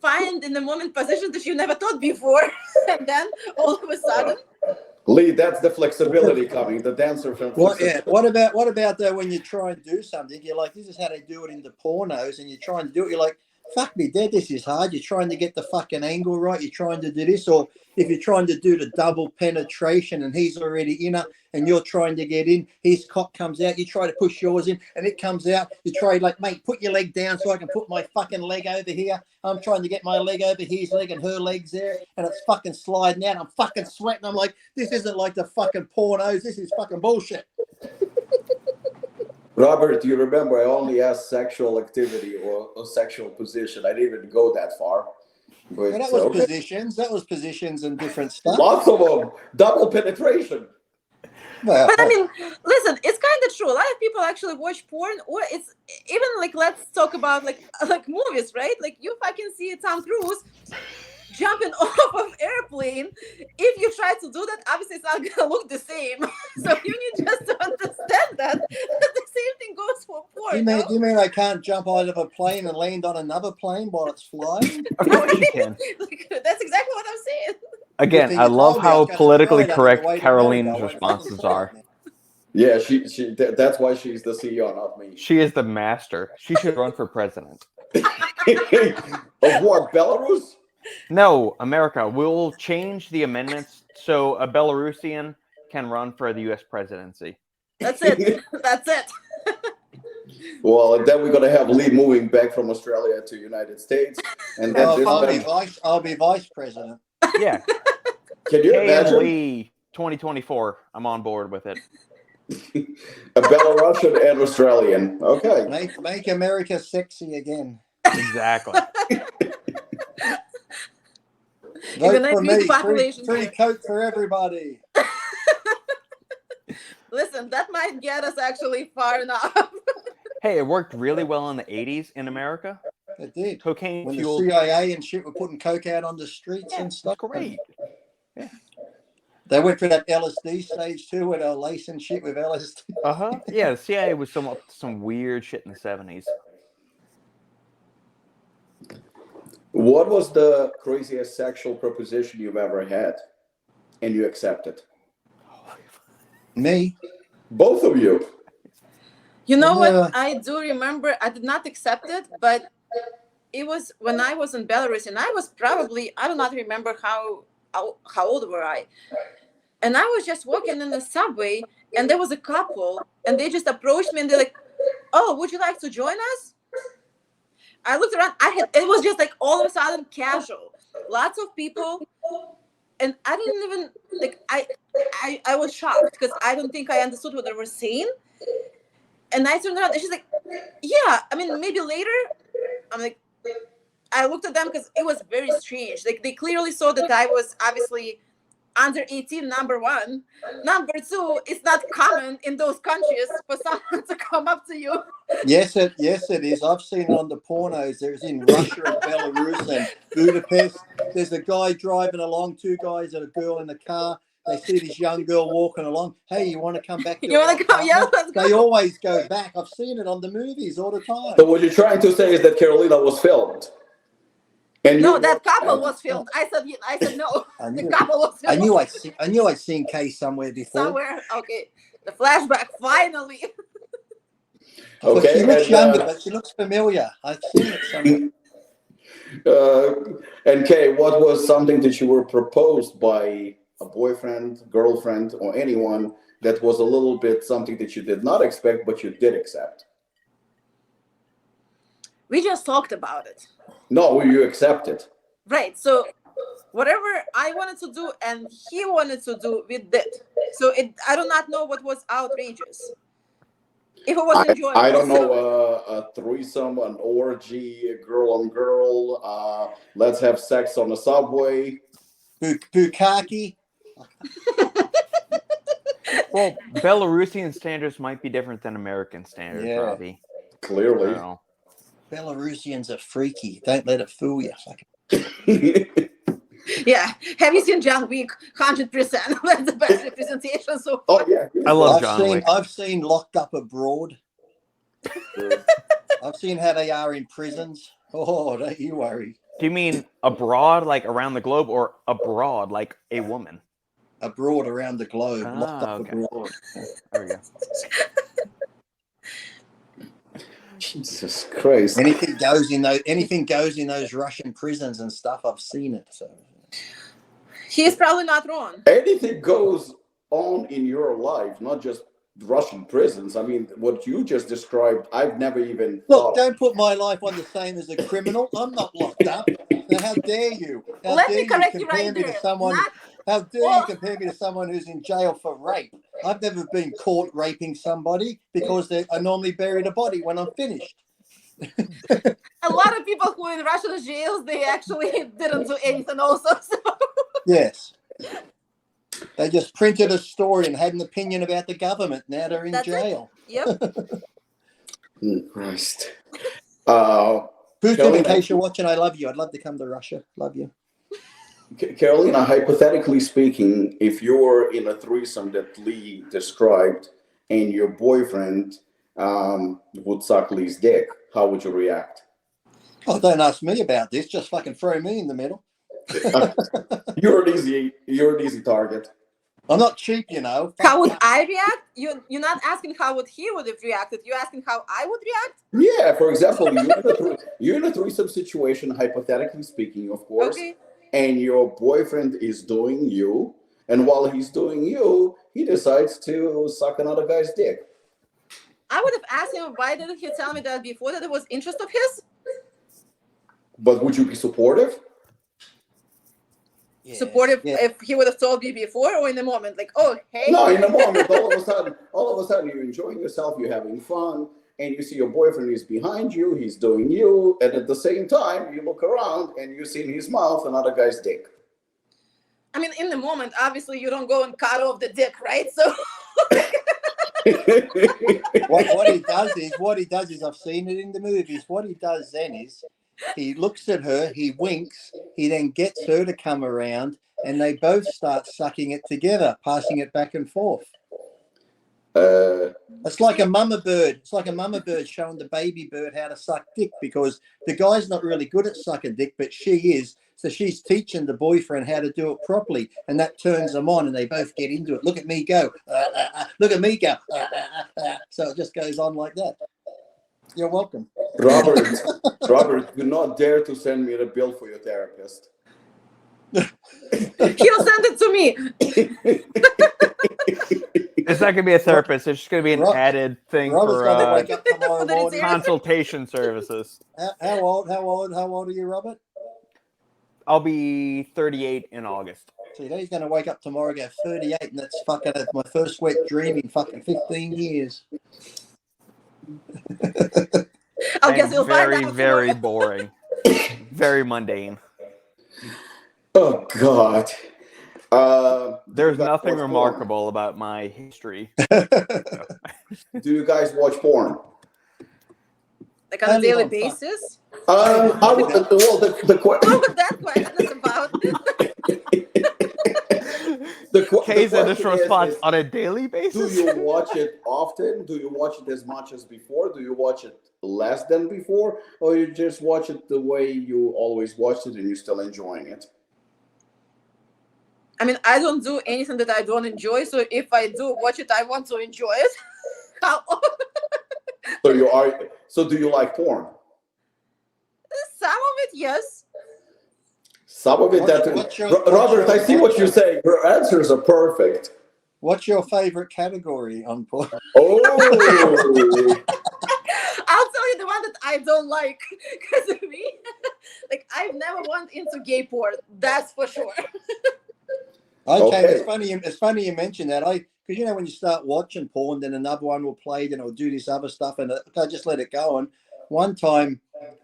find in the moment positions that you never thought before, and then all of a sudden. Lee, that's the flexibility coming. The dancer from. What about though when you try and do something? You're like, this is how they do it in the pornos, and you're trying to do it. You're like, fuck me dead, this is hard. You're trying to get the fucking angle right. You're trying to do this, or if you're trying to do the double penetration and he's already in it and you're trying to get in, his cock comes out, you try to push yours in and it comes out. You try like, mate, put your leg down so I can put my fucking leg over here. I'm trying to get my leg over his leg and her leg's there and it's fucking sliding out. I'm fucking sweating. I'm like, this isn't like the fucking pornos. This is fucking bullshit. Robert, do you remember I only asked sexual activity or sexual position? I didn't even go that far. But that was positions. That was positions and different stuff. Lots of them. Double penetration. Well, But I mean, listen, it's kind of true. A lot of people actually watch porn, or it's even like, let's talk about like movies, right? Like you fucking see Tom Cruise jumping off of airplane. If you try to do that, obviously it's not gonna look the same. So you need just to understand that the same thing goes for porn. you mean I can't jump out of a plane and land on another plane while it's flying? Of course you can. That's exactly what I'm saying. Again, I love how politically correct Carolina's responses are. Yeah, she that's why she's the CEO, not me. She is the master. She should run for president. Of what, Belarus? No, America. We'll change the amendments so a Belarusian can run for the U.S. presidency. That's it. That's it. Well, and then we're gonna have Lee moving back from Australia to United States, and then I'll be vice president. Yeah. Can you imagine Lee 2024? I'm on board with it. a Belarusian and Australian? Okay. Make America sexy again. Exactly. Vote for me. Free Coke for everybody. Listen, that might get us actually far enough. Hey, it worked really well in the 80s in America. It did. Cocaine When fueled. the CIA and shit were putting coke out on the streets and stuff. Great. They went for that LSD stage too, where they were lacing shit with LSD. Yeah, the CIA was up to some weird shit in the 70s. What was the craziest sexual proposition you've ever had, and you accepted? Me? Both of you. You know Yeah. what? I do remember. I did not accept it, but it was when I was in Belarus, and I was probably, I do not remember how old were I. And I was just walking in the subway, and there was a couple, and they just approached me, and they're like, "Oh, would you like to join us?" I looked around. It was just like all of a sudden casual. Lots of people, and I didn't even like. I was shocked because I don't think I understood what they were saying. And I turned around, and she's like, "Yeah, I mean, maybe later." I'm like, I looked at them because it was very strange. Like they clearly saw that I was obviously under 18, number one. Number two, it's not common in those countries for someone to come up to you. Yes, it is. I've seen it on the pornos. There's in Russia and Belarus and Budapest. There's a guy driving along, two guys and a girl in the car. They see this young girl walking along. Hey, you want to come back? You want to come? Yeah, let's go. They always go back. I've seen it on the movies all the time. So what you're trying to say is that Karalina was filmed? And No, that couple was filmed. I said no. The couple was filmed. I knew I'd seen Kay somewhere before. Somewhere. Okay. The flashback finally. But Okay, she looks and, younger, but she looks familiar. I've seen it somewhere. And Kay, what was something that you were proposed by a boyfriend, girlfriend, or anyone that was a little bit something that you did not expect, but you did accept? We just talked about it. No, you accepted. Right. So whatever I wanted to do and he wanted to do, we did. So I do not know what was outrageous. If it was enjoyable. I don't know, a threesome, an orgy, a girl on girl, let's have sex on the subway. Bukkake. Well, Belarusian standards might be different than American standards, Yeah. Robbie. Clearly. I don't know. Belarusians are freaky. Don't let it fool you. Yeah. Have you seen John Wick? 100%. That's the best representation so far. Oh, yeah. I love John Wick. I've seen Locked Up Abroad. I've seen how they are in prisons. Oh, don't you worry. Do you mean abroad, like around the globe, or abroad, like a woman? Abroad around the globe. Ah, Locked Up okay. Abroad. There we go. Jesus Christ. Anything goes in those Russian prisons and stuff. I've seen it. So He's probably not wrong. Anything goes on in your life, not just Russian prisons. I mean, what you just described, I've never even look, thought. don't put my life on the same as a criminal. I'm not locked up. Now, how dare you? How Let dare me correct you compare right me there. to someone? How dare you compare me to someone who's in jail for rape? I've never been caught raping somebody because I normally bury the body when I'm finished. A lot of people who are in Russian jails, they actually didn't do anything also. So. Yes. They just printed a story and had an opinion about the government. Now they're in That's jail. Yep. Christ. Putin, in case you're watching, I love you. I'd love to come to Russia. Love you. Karalina, hypothetically speaking, if you're in a threesome that Lee described and your boyfriend would suck Lee's dick, how would you react? Oh, don't ask me about this. Just fucking throw me in the middle. You're an easy target. I'm not cheap, you know. How would I react? You're not asking how would he would have reacted. You're asking how I would react? Yeah, for example, you're in a threesome situation, hypothetically speaking, of course, Okay. and your boyfriend is doing you, and while he's doing you, he decides to suck another guy's dick. I would have asked him, why didn't he tell me that before, that it was interest of his? But would you be supportive? Yeah, Supportive yeah. if he would have told me before or in the moment? Like, oh, hey. No, in the moment, all of a sudden, you're enjoying yourself, you're having fun, and you see your boyfriend is behind you, he's doing you, and at the same time, you look around and you see in his mouth another guy's dick. I mean, in the moment, obviously, you don't go and cut off the dick, right? So. What he does is I've seen it in the movies. What he does then is he looks at her, he winks, he then gets her to come around, and they both start sucking it together, passing it back and forth. It's like a mama bird. It's like a mama bird showing the baby bird how to suck dick, because the guy's not really good at sucking dick, but she is. So she's teaching the boyfriend how to do it properly, and that turns them on, and they both get into it. Look at me go. Look at me go. So it just goes on like that. You're welcome. Robert, do not dare to send me the bill for your therapist. He'll send it to me. It's not going to be a therapist. It's just going to be an added thing Robert's for got to wake up tomorrow That it's morning. consultation services. How old are you, Robert? I'll be 38 in August. See, he's going to wake up tomorrow and go 38, and that's fucking my first wet dream in fucking 15 years. I guess you'll very, find out. very boring. Very mundane. Oh, God. There's nothing remarkable about my history. Do you guys watch porn? Like on a daily basis? Well, the What that question is about? Kay's initial response, on a daily basis? Do you watch it often? Do you watch it as much as before? Do you watch it less than before? Or you just watch it the way you always watched it and you're still enjoying it? I mean, I don't do anything that I don't enjoy. So if I do watch it, I want to enjoy it. So do you like porn? Some of it, yes. Some of it, Robert, I see what you're saying. Your answers are perfect. What's your favorite category on porn? Oh. I'll tell you the one that I don't like. Because of me, like, I've never went into gay porn. That's for sure. Okay, it's funny you mention that. Because you know, when you start watching porn, then another one will play, then it'll do this other stuff, and I just let it go. And one time,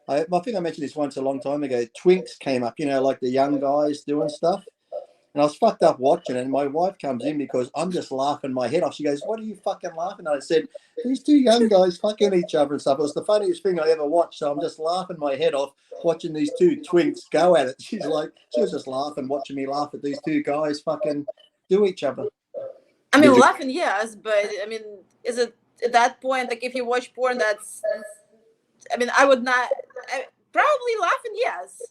I think I mentioned this once a long time ago. Twinks came up, you know, like the young guys doing stuff, and I was fucked up watching it. And my wife comes in because I'm just laughing my head off. She goes, "What are you fucking laughing at?" I said, "These two young guys fucking each other and stuff." It was the funniest thing I ever watched. So I'm just laughing my head off watching these two twinks go at it. She was just laughing, watching me laugh at these two guys fucking do each other. I mean, laughing, yes, but I mean, is it at that point, like, if you watch porn, that's, I mean, I would not, probably laughing, yes.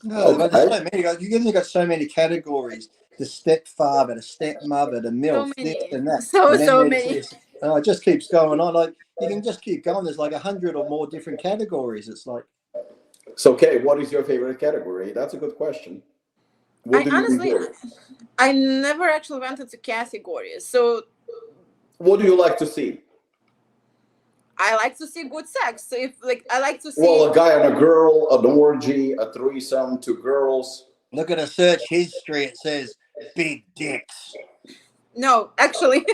No, but there's so many guys. You've got so many categories: the stepfather, the stepmother, the milf, this and that. So many. It just keeps going on. Like, you can just keep going. There's like 100 or more different categories. It's like. So, Kay, what is your favorite category? That's a good question. I never actually went into categories. So, what do you like to see? I like to see good sex. So if, like, I like to see. Well, a guy and a girl, an orgy, a threesome, 2 girls. Look at a search history. It says big dicks. No, actually.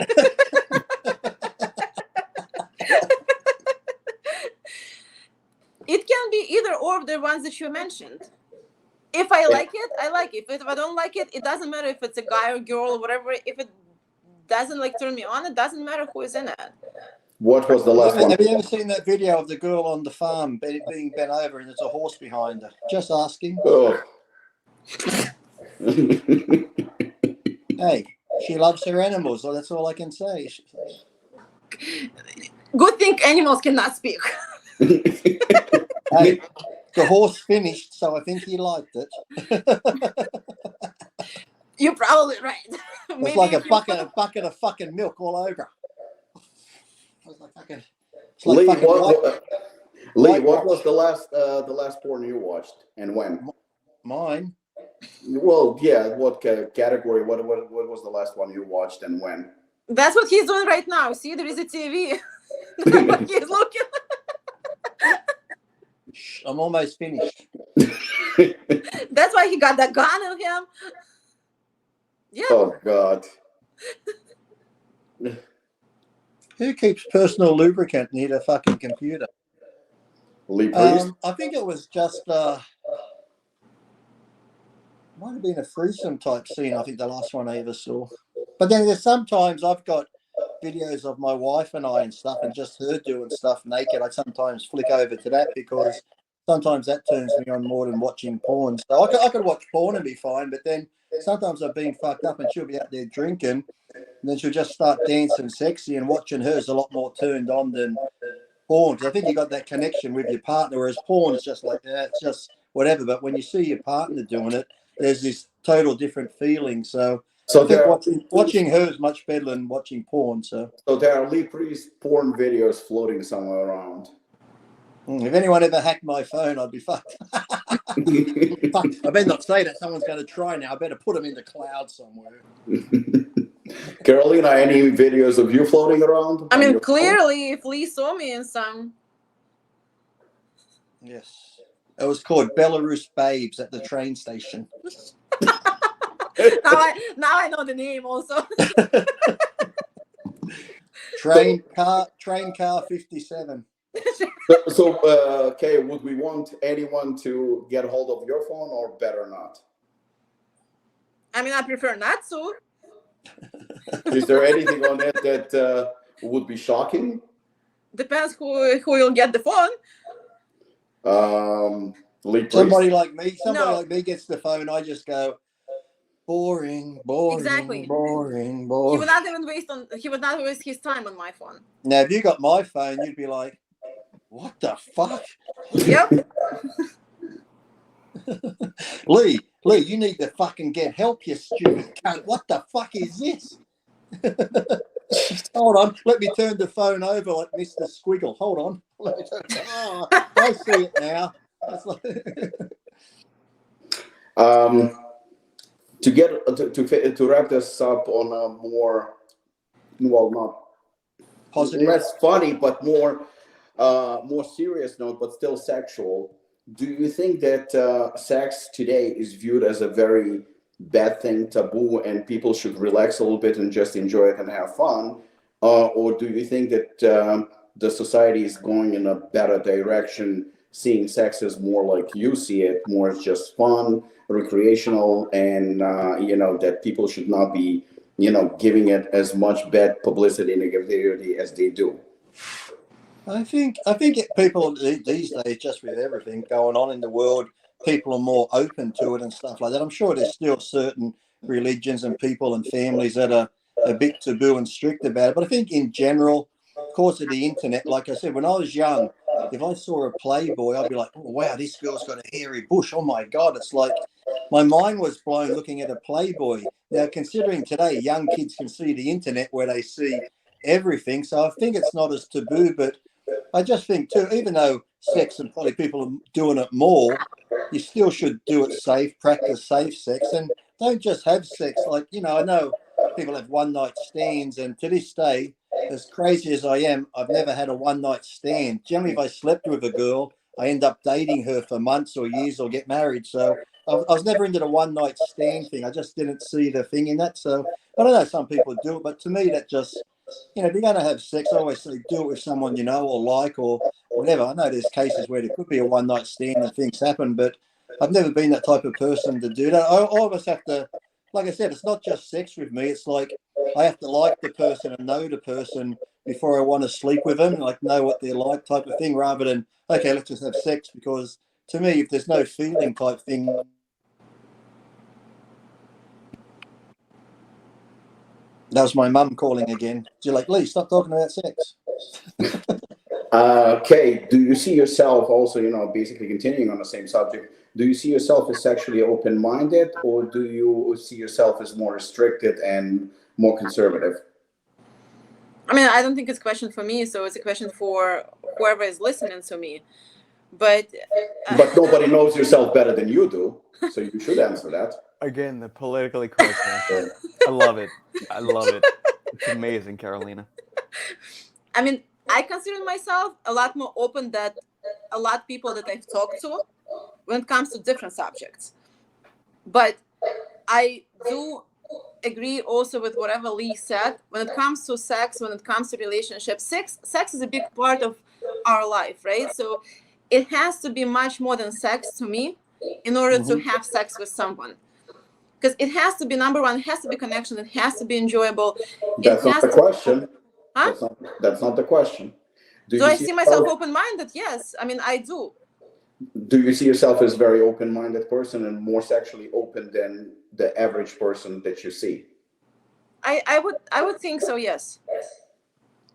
It can be either or of the ones that you mentioned. If I like it, I like it. If I don't like it, it doesn't matter if it's a guy or girl or whatever. If it doesn't, like, turn me on, it doesn't matter who is in it. What was the last one? Have you ever seen that video of the girl on the farm being bent over and there's a horse behind her? Just asking. Oh. Hey, she loves her animals. So that's all I can say. Good thing animals cannot speak. Hey, the horse finished, so I think he liked it. You're probably right. It's like a bucket of fucking milk all over. Lee, what was the last porn you watched and when? Mine. Well, yeah. What category? What was the last one you watched and when? That's what he's doing right now. See, there is a TV. That's what he's looking. I'm almost finished. That's why he got that gun on him. Yeah. Oh God. Who keeps personal lubricant near the fucking computer? Lee Priest? I think it was just might have been a threesome type scene. I think the last one I ever saw. But then there's sometimes I've got videos of my wife and I and stuff, and just her doing stuff naked. I sometimes flick over to that because sometimes that turns me on more than watching porn. So I could watch porn and be fine, but then sometimes I've been fucked up and she'll be out there drinking, and then she'll just start dancing sexy, and watching her is a lot more turned on than porn. Because I think you got that connection with your partner, whereas porn is just like, it's just whatever. But when you see your partner doing it, there's this total different feeling. So I think watching her is much better than watching porn. So there are Lee Priest porn videos floating somewhere around. If anyone ever hacked my phone, I'd be fucked. Fuck, I better not say that. Someone's going to try now. I better put them in the cloud somewhere. Karalina, any videos of you floating around? I mean, clearly, if Lee saw me in some. Yes. It was called Belarus Babes at the train station. now I know the name also. Train car 57. So, Kay, would we want anyone to get a hold of your phone, or better not? I mean, I prefer not to. Is there anything on it that would be shocking? Depends who will get the phone. Lee Priest? Somebody like me gets the phone, I just go, boring, Exactly. boring. He would not waste his time on my phone. Now, if you got my phone, you'd be like, what the fuck? Yep. Lee, you need to fucking get help, you stupid cunt. What the fuck is this? Hold on, let me turn the phone over like Mr. Squiggle. Hold on. I see it now. To wrap this up on a more, well, not positive, less funny, but more serious note, but still sexual. Do you think that sex today is viewed as a very bad thing, taboo, and people should relax a little bit and just enjoy it and have fun? Or do you think that the society is going in a better direction, seeing sex as more like you see it, more as just fun, recreational, and that people should not be giving it as much bad publicity and negativity as they do? I think people these days, just with everything going on in the world, people are more open to it and stuff like that. I'm sure there's still certain religions and people and families that are a bit taboo and strict about it. But I think in general, of course, of the internet, like I said, when I was young, if I saw a Playboy, I'd be like, oh, wow, this girl's got a hairy bush. Oh, my God. It's like my mind was blown looking at a Playboy. Now, considering today young kids can see the internet where they see everything, so I think it's not as taboo. But I just think, too, even though sex and probably people are doing it more, you still should do it safe, practice safe sex, and don't just have sex. Like, I know people have one-night stands, and to this day, as crazy as I am, I've never had a one-night stand. Generally, if I slept with a girl, I end up dating her for months or years or get married. So I was never into the one-night stand thing. I just didn't see the thing in that. So I don't know, some people do it, but to me, that just, if you're going to have sex, I always say do it with someone you know or like or whatever. I know there's cases where there could be a one-night stand and things happen, but I've never been that type of person to do that. I always have to, like I said, it's not just sex with me. It's like I have to like the person and know the person before I want to sleep with them, like know what they're like type of thing, rather than, okay, let's just have sex. Because to me, if there's no feeling type thing. That was my mum calling again. She's like, Lee, stop talking about sex. Kay, do you see yourself also, basically continuing on the same subject, do you see yourself as sexually open-minded, or do you see yourself as more restricted and more conservative? I mean, I don't think it's a question for me, so it's a question for whoever is listening to me. But nobody knows yourself better than you do, so you should answer that. Again, the politically correct answer. I love it. It's amazing, Karalina. I mean, I consider myself a lot more open than a lot of people that I've talked to when it comes to different subjects. But I do agree also with whatever Lee said. When it comes to sex, when it comes to relationships, sex is a big part of our life, right? So it has to be much more than sex to me in order to have sex with someone. Because it has to be, number one, it has to be connection, it has to be enjoyable. That's not the question. Huh? That's not the question. Do I see myself open-minded? Yes. I mean, I do. Do you see yourself as a very open-minded person and more sexually open than the average person that you see? I would think so, yes.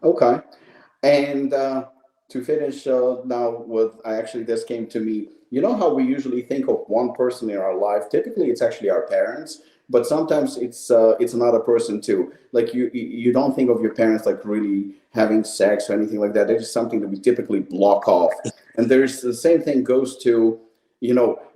Okay. And to finish now with, this came to me. You know how we usually think of one person in our life? Typically, it's actually our parents, but sometimes it's another person too. Like you don't think of your parents like really having sex or anything like that. It's just something that we typically block off. And there's the same thing goes to,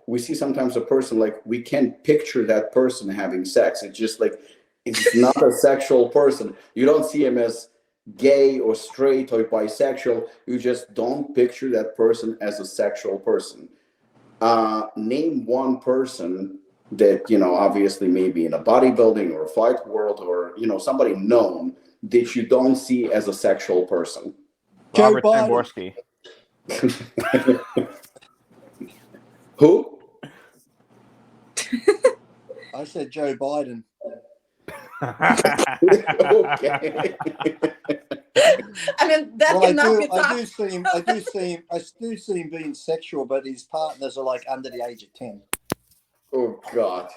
we see sometimes a person like we can't picture that person having sex. It's just like it's not a sexual person. You don't see him as gay or straight or bisexual. You just don't picture that person as a sexual person. Name one person that, obviously maybe in a bodybuilding or a fight world or, somebody known that you don't see as a sexual person. Robik Samborsky. Who? I said Joe Biden. Okay. I mean, that cannot be tough. I do see him being sexual, but his partners are like under the age of 10. Oh God.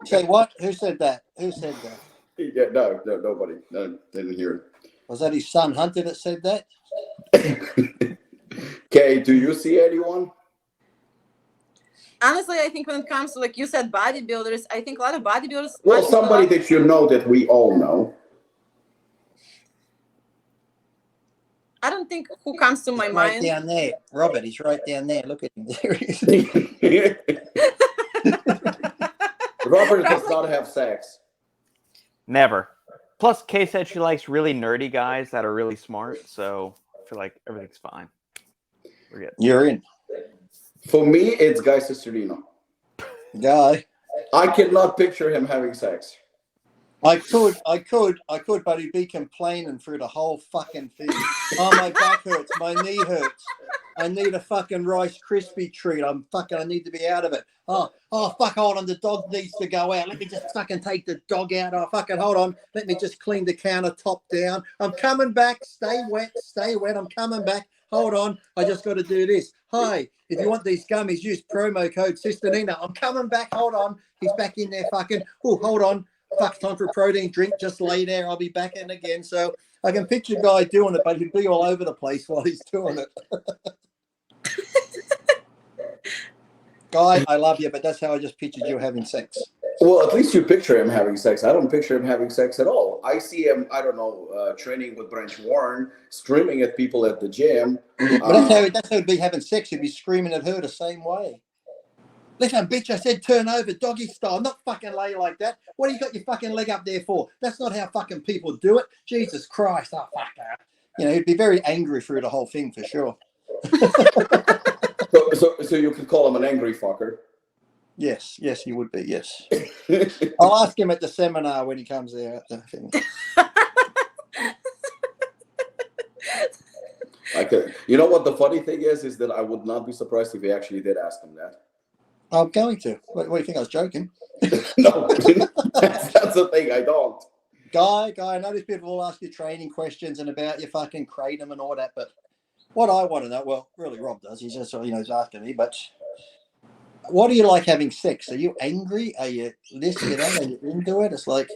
Say what? Who said that? Who said that? Yeah, no, nobody. No, didn't hear it. Was that his son Hunter that said that? Okay, do you see anyone? Honestly, I think when it comes to, like you said, bodybuilders, I think a lot of bodybuilders. Well, somebody that you know that we all know. I don't think who comes to my Right mind. down there, Robert. He's right down there. Look at him. There he is. Robert does not have sex. Never. Plus, Kay said she likes really nerdy guys that are really smart, so I feel like everything's fine. We're good. You're in. For me, it's Guy Cisterino. Guy. I cannot picture him having sex. I could, but he'd be complaining through the whole fucking thing. Oh, my back hurts. My knee hurts. I need a fucking Rice Krispie treat. I need to be out of it. Oh, fuck, hold on. The dog needs to go out. Let me just fucking take the dog out. Oh, fucking hold on. Let me just clean the countertop down. I'm coming back. Stay wet. I'm coming back. Hold on. I just got to do this. Hi, if you want these gummies, use promo code Sisternina. I'm coming back. Hold on. He's back in there fucking. Oh, hold on. Fuck, time for a protein drink. Just lay there. I'll be back in again. So I can picture a guy doing it, but he'd be all over the place while he's doing it. Guy, I love you, but that's how I just pictured you having sex. Well, at least you picture him having sex. I don't picture him having sex at all. I see him, training with Branch Warren, screaming at people at the gym. But that's how he'd be having sex. He'd be screaming at her the same way. Listen, bitch, I said turn over, doggy style, not fucking lay like that. What do you got your fucking leg up there for? That's not how fucking people do it. Jesus Christ, oh, fuck that. He'd be very angry through the whole thing for sure. So you could call him an angry fucker. Yes, he would be, yes. I'll ask him at the seminar when he comes there. I could. You know what the funny thing is that I would not be surprised if he actually did ask him that. I'm going to. What do you think? I was joking. No, that's the thing. I don't. Guy, I know these people will ask you training questions and about your fucking kratom and all that, but what I want to know, well, really Rob does. He's just, he's asking me, but what do you like having sex? Are you angry? Are you this, Are you into it? It's like,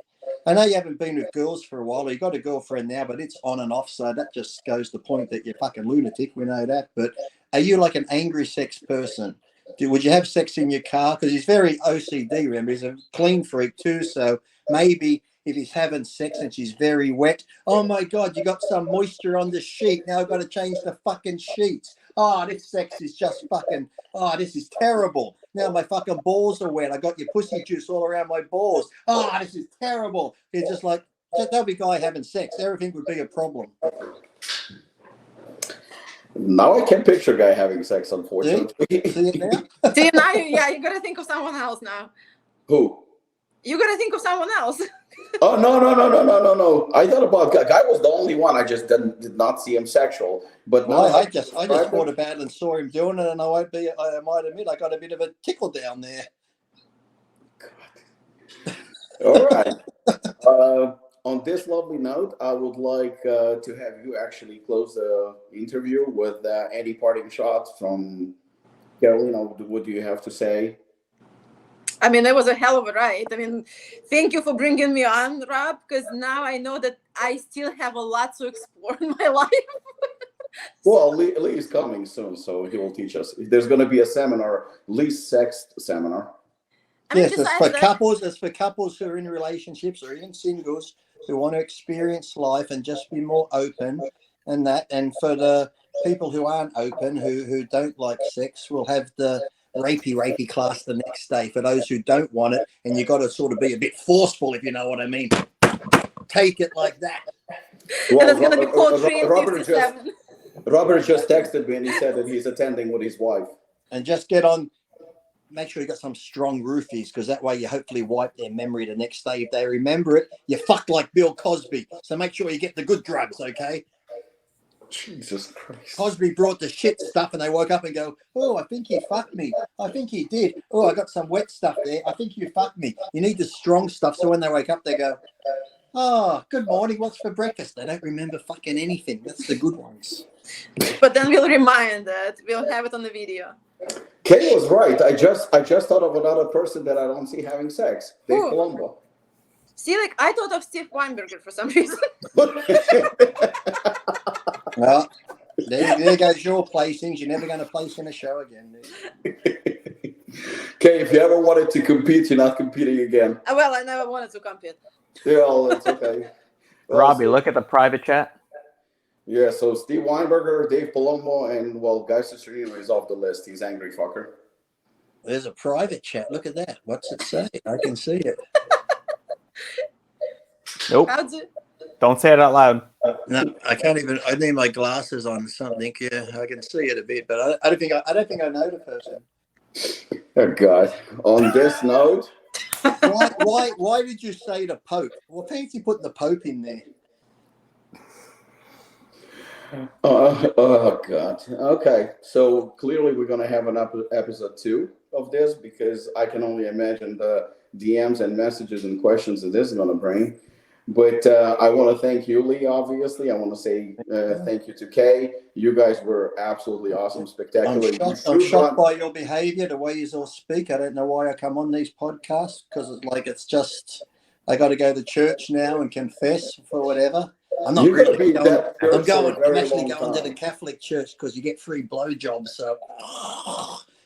I know you haven't been with girls for a while. You got a girlfriend now, but it's on and off. So that just goes to the point that you're fucking lunatic. We know that. But are you like an angry sex person? Would you have sex in your car? Because he's very OCD, remember? He's a clean freak too. So maybe if he's having sex and she's very wet, oh my God, you got some moisture on the sheet. Now I've got to change the fucking sheets. Oh, this sex is just fucking, this is terrible. Now my fucking balls are wet. I got your pussy juice all around my balls. Oh, this is terrible. It's just like, there'll be a guy having sex. Everything would be a problem. Now I can picture a guy having sex, unfortunately. See it now? See, now you got to think of someone else now. Who? You got to think of someone else. Oh, no. I thought about Guy was the only one. I just did not see him sexual. But no, I just thought about it and saw him doing it, and I might admit I got a bit of a tickle down there. All right. on this lovely note, I would like to have you actually close the interview with any parting shots from Karalina. What do you have to say? I mean, it was a hell of a ride. I mean, thank you for bringing me on, Rob, because now I know that I still have a lot to explore in my life. Well, Lee is coming soon, so he will teach us. There's going to be a seminar, Lee's sex seminar. I mean, Yes, it's besides for that- couples. It's for couples who are in relationships or even singles who want to experience life and just be more open and that. And for the people who aren't open, who don't like sex, we'll have the rapey class the next day for those who don't want it. And you got to sort of be a bit forceful, if you know what I mean. Take it like that. Well, and it's going to be called Robert just texted me and he said that he's attending with his wife. And just get on. Make sure you got some strong roofies, because that way you hopefully wipe their memory the next day. If they remember it, you fuck like Bill Cosby. So make sure you get the good drugs, okay? Jesus Christ. Cosby brought the shit stuff and they woke up and go, oh, I think he fucked me. I think he did. Oh, I got some wet stuff there. I think you fucked me. You need the strong stuff. So when they wake up, they go, oh, good morning. What's for breakfast? They don't remember fucking anything. That's the good ones. But then we'll remind that. We'll have it on the video. Kay was right. I just thought of another person that I don't see having sex. Dave Who? Palumbo. See, like, I thought of Steve Weinberger for some reason. Well, there goes your placings. You're never going to place in a show again. Kay, if you ever wanted to compete, you're not competing again. Well, I never wanted to compete. Yeah, well, that's okay. Robbie, look at the private chat. Yeah, so Steve Weinberger, Dave Palumbo, and, well, Guy Cicerino is off the list. He's angry fucker. There's a private chat. Look at that. What's it say? I can see it. Nope. Don't say it out loud. No, I can't even. I need my glasses on something. Yeah, I can see it a bit, but I don't think I know the person. Oh, God. On this note. Why did you say the Pope? Well, fancy putting the Pope in there. Oh God. Okay, so clearly we're gonna have an episode 2 of this, because I can only imagine the DMs and messages and questions that this is gonna bring. But I want to thank you, Lee. Obviously, I want to say thank you to Kay. You guys were absolutely awesome, spectacular. I'm shocked by your behaviour, the way you all speak. I don't know why I come on these podcasts, because it's just I got to go to church now and confess for whatever. I'm not really going. I'm actually going to the Catholic church because you get free blowjobs. So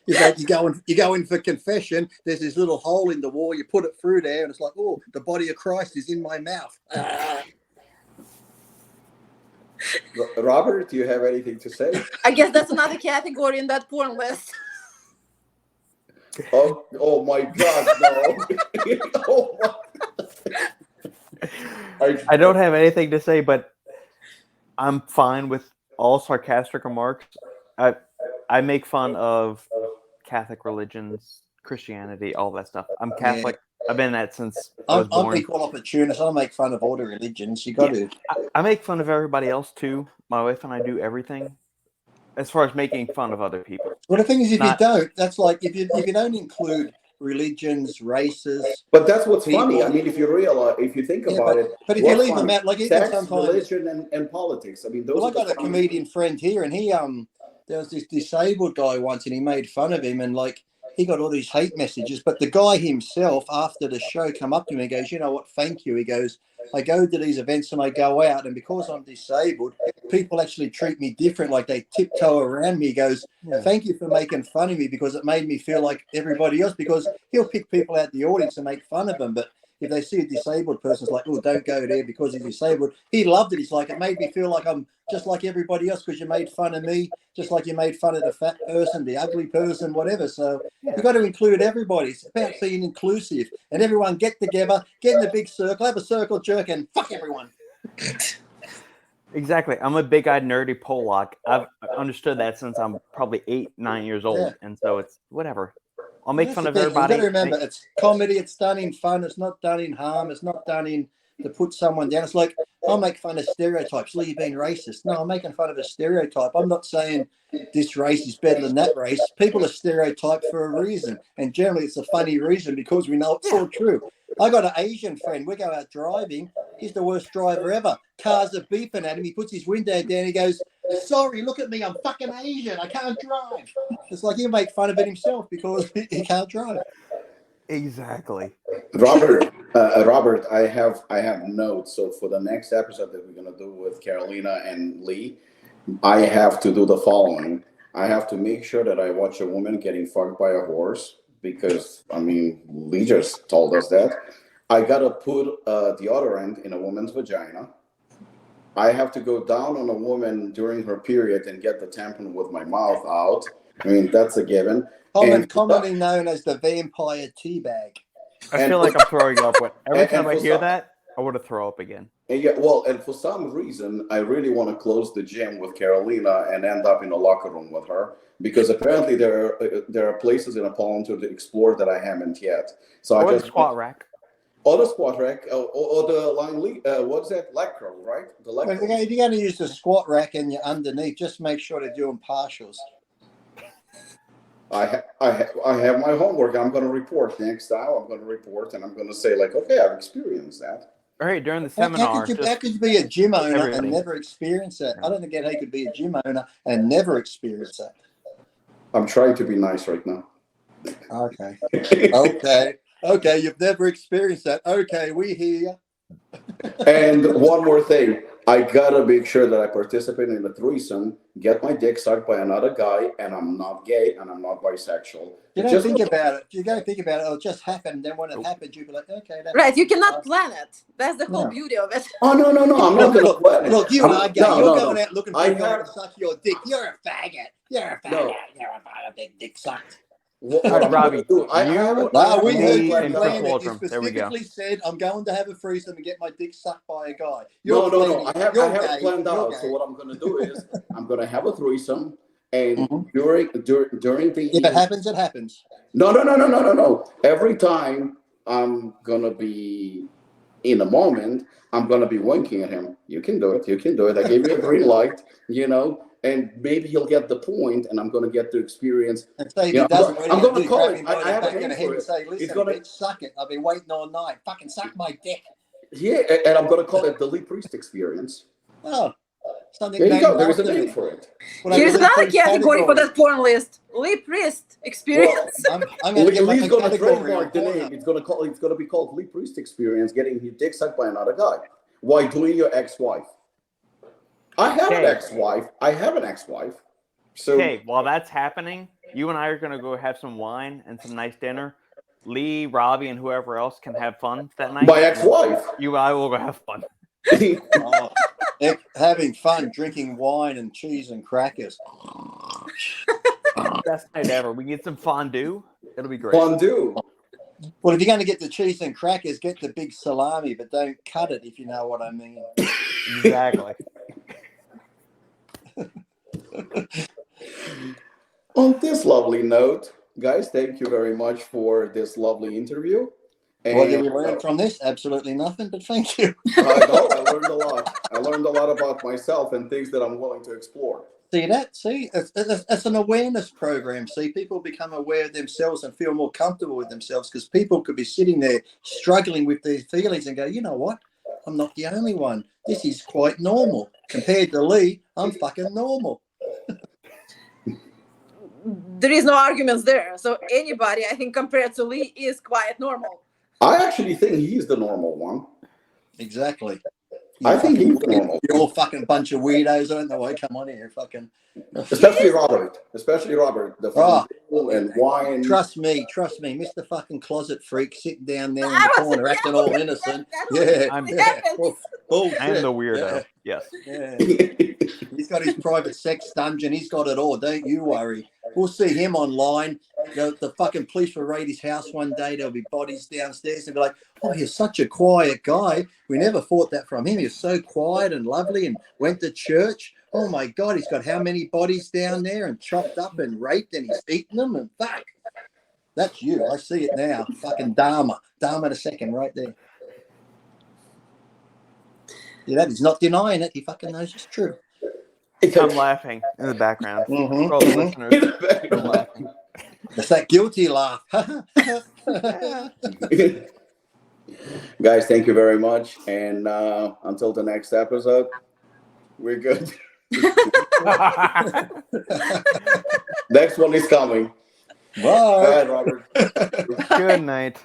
you go in for confession. There's this little hole in the wall. You put it through there, and it's like, oh, the body of Christ is in my mouth. Robert, do you have anything to say? I guess that's another category in that porn list. Oh my God, no! Oh my. I don't have anything to say, but I'm fine with all sarcastic remarks. I make fun of Catholic religions, Christianity, all that stuff. I'm Catholic. Yeah. I've been that since I was born. I'm equal opportunist. I make fun of all the religions. You got to. I make fun of everybody else too. My wife and I do everything. As far as making fun of other people. Well, the thing is, if you don't, that's like if you don't include religions, races. But that's what's funny. I mean, if you think about it. But if you leave them out, like sex, religion, and politics. I mean, those. Well, I got a comedian friend here, and he there was this disabled guy once, and he made fun of him, and like he got all these hate messages. But the guy himself, after the show, come up to me and goes, "You know what? Thank you." He goes, I go to these events and I go out, and because I'm disabled, people actually treat me different. Like they tiptoe around me. He goes, thank you for making fun of me, because it made me feel like everybody else, because he'll pick people out the audience and make fun of them. But if they see a disabled person, it's like, oh, don't go there because he's disabled. He loved it. He's like, it made me feel like I'm just like everybody else, because you made fun of me, just like you made fun of the fat person, the ugly person, whatever. So you've got to include everybody. It's about being inclusive, and everyone get together, get in a big circle, have a circle jerk, and fuck everyone. Exactly. I'm a big-eyed, nerdy Polak. I've understood that since I'm probably 8, 9 years old, and so it's whatever. I'll make fun of everybody. You've got to remember, it's comedy. It's done in fun. It's not done in harm. It's not done in to put someone down. It's like, I'll make fun of stereotypes. Lee, you're being racist. No, I'm making fun of a stereotype. I'm not saying this race is better than that race. People are stereotyped for a reason, and generally it's a funny reason, because we know it's all true. I got an Asian friend. We go out driving. He's the worst driver ever. Cars are beeping at him. He puts his window down. He goes, sorry, look at me. I'm fucking Asian. I can't drive. It's like he'll make fun of it himself because he can't drive. Exactly. Robert, I have notes. So for the next episode that we're gonna do with Karalina and Lee, I have to do the following. I have to make sure that I watch a woman getting fucked by a horse because Lee just told us that. I gotta put the other end in a woman's vagina. I have to go down on a woman during her period and get the tampon with my mouth out. That's a given. Commonly known as the vampire teabag. I feel like I'm throwing up. Every time I hear that, I want to throw up again. And for some reason, I really want to close the gym with Karalina and end up in a locker room with her because apparently there are places in Apollon to explore that I haven't yet. So or the squat rack. Or the squat rack, or the line what's that? Leg curl, right? The leg curl. If you're going to use the squat rack and you're underneath, just make sure to do them partials. I have my homework. I'm going to report next time. I'm going to report, and I'm going to say okay, I've experienced that. All right, during the seminar. How could you be a gym owner and never experience that? I don't get how you could be a gym owner and never experience that. I'm trying to be nice right now. Okay, you've never experienced that. Okay, we hear you. And one more thing. I gotta make sure that I participate in a threesome, get my dick sucked by another guy, and I'm not gay and I'm not bisexual. You don't think about it. You don't think about it. It'll just happen. And then when it happens, you'll be like, okay. Right. You cannot plan it. That's the whole beauty of it. Oh, no. I'm not going to plan it. Look, you are gay. You're going out looking for a guy to suck your dick. You're a faggot. You're a faggot. You're a big dick sucked. Robbie, we heard you and plan it. You Fulcrum. There we go. specifically said, I'm going to have a threesome and get my dick sucked by a guy. No. I have it planned out. So what I'm going to do is I'm going to have a threesome. And during the if it happens, it happens. No. Every time I'm going to be in a moment, I'm going to be winking at him. You can do it. I gave you a green light, and maybe he'll get the point, and I'm going to get to experience. And say I'm going to call it. I have a name for it. Say, listen, bitch, suck it. I've been waiting all night. Fucking suck my dick. Yeah, and I'm going to call it the Lee Priest experience. Oh, something. There you go. There's a name for it. Here's another category for that porn list: Lee Priest experience. Well, Lee's going to trademark the name. It's going to be called Lee Priest experience, getting your dick sucked by another guy while doing your ex-wife. I have an ex-wife. So okay, while that's happening, you and I are going to go have some wine and some nice dinner. Lee, Robbie, and whoever else can have fun that night. My ex-wife. You and I will go have fun. Having fun, drinking wine and cheese and crackers. Best night ever. We get some fondue. It'll be great. Fondue. Well, if you're going to get the cheese and crackers, get the big salami, but don't cut it, if you know what I mean. Exactly. On this lovely note, guys, thank you very much for this lovely interview. And, what did we learn from this? Absolutely nothing, but thank you. I learned a lot. I learned a lot about myself and things that I'm willing to explore. It's an awareness program. See, people become aware of themselves and feel more comfortable with themselves because people could be sitting there struggling with their feelings and go, you know what? I'm not the only one. This is quite normal. Compared to Lee, I'm fucking normal. There is no arguments there. So anybody, I think, compared to Lee is quite normal. I actually think he's the normal one. Exactly. I think he's normal. You're all fucking bunch of weirdos, aren't they? Come on here, fucking. Especially Robert. The fun and wine. Trust me, Mr. Fucking closet freak sitting down there in the corner acting all innocent. I'm the weirdo. Yeah. Yes. Yeah. He's got his private sex dungeon. He's got it all. Don't you worry. We'll see him online. The fucking police will raid his house one day. There'll be bodies downstairs and be like, oh, you're such a quiet guy. We never thought that from him. He was so quiet and lovely and went to church. Oh, my God, he's got how many bodies down there and chopped up and raped and he's eaten them and fuck. That's you. I see it now. Fucking Dharma the second right there. Yeah, he's not denying it. He fucking knows it's true. I'm laughing in the background. For all the listeners, I'm laughing. It's that guilty laugh. Guys, thank you very much. And until the next episode, we're good. Next one is coming. Bye. Go ahead, Robert. Good night.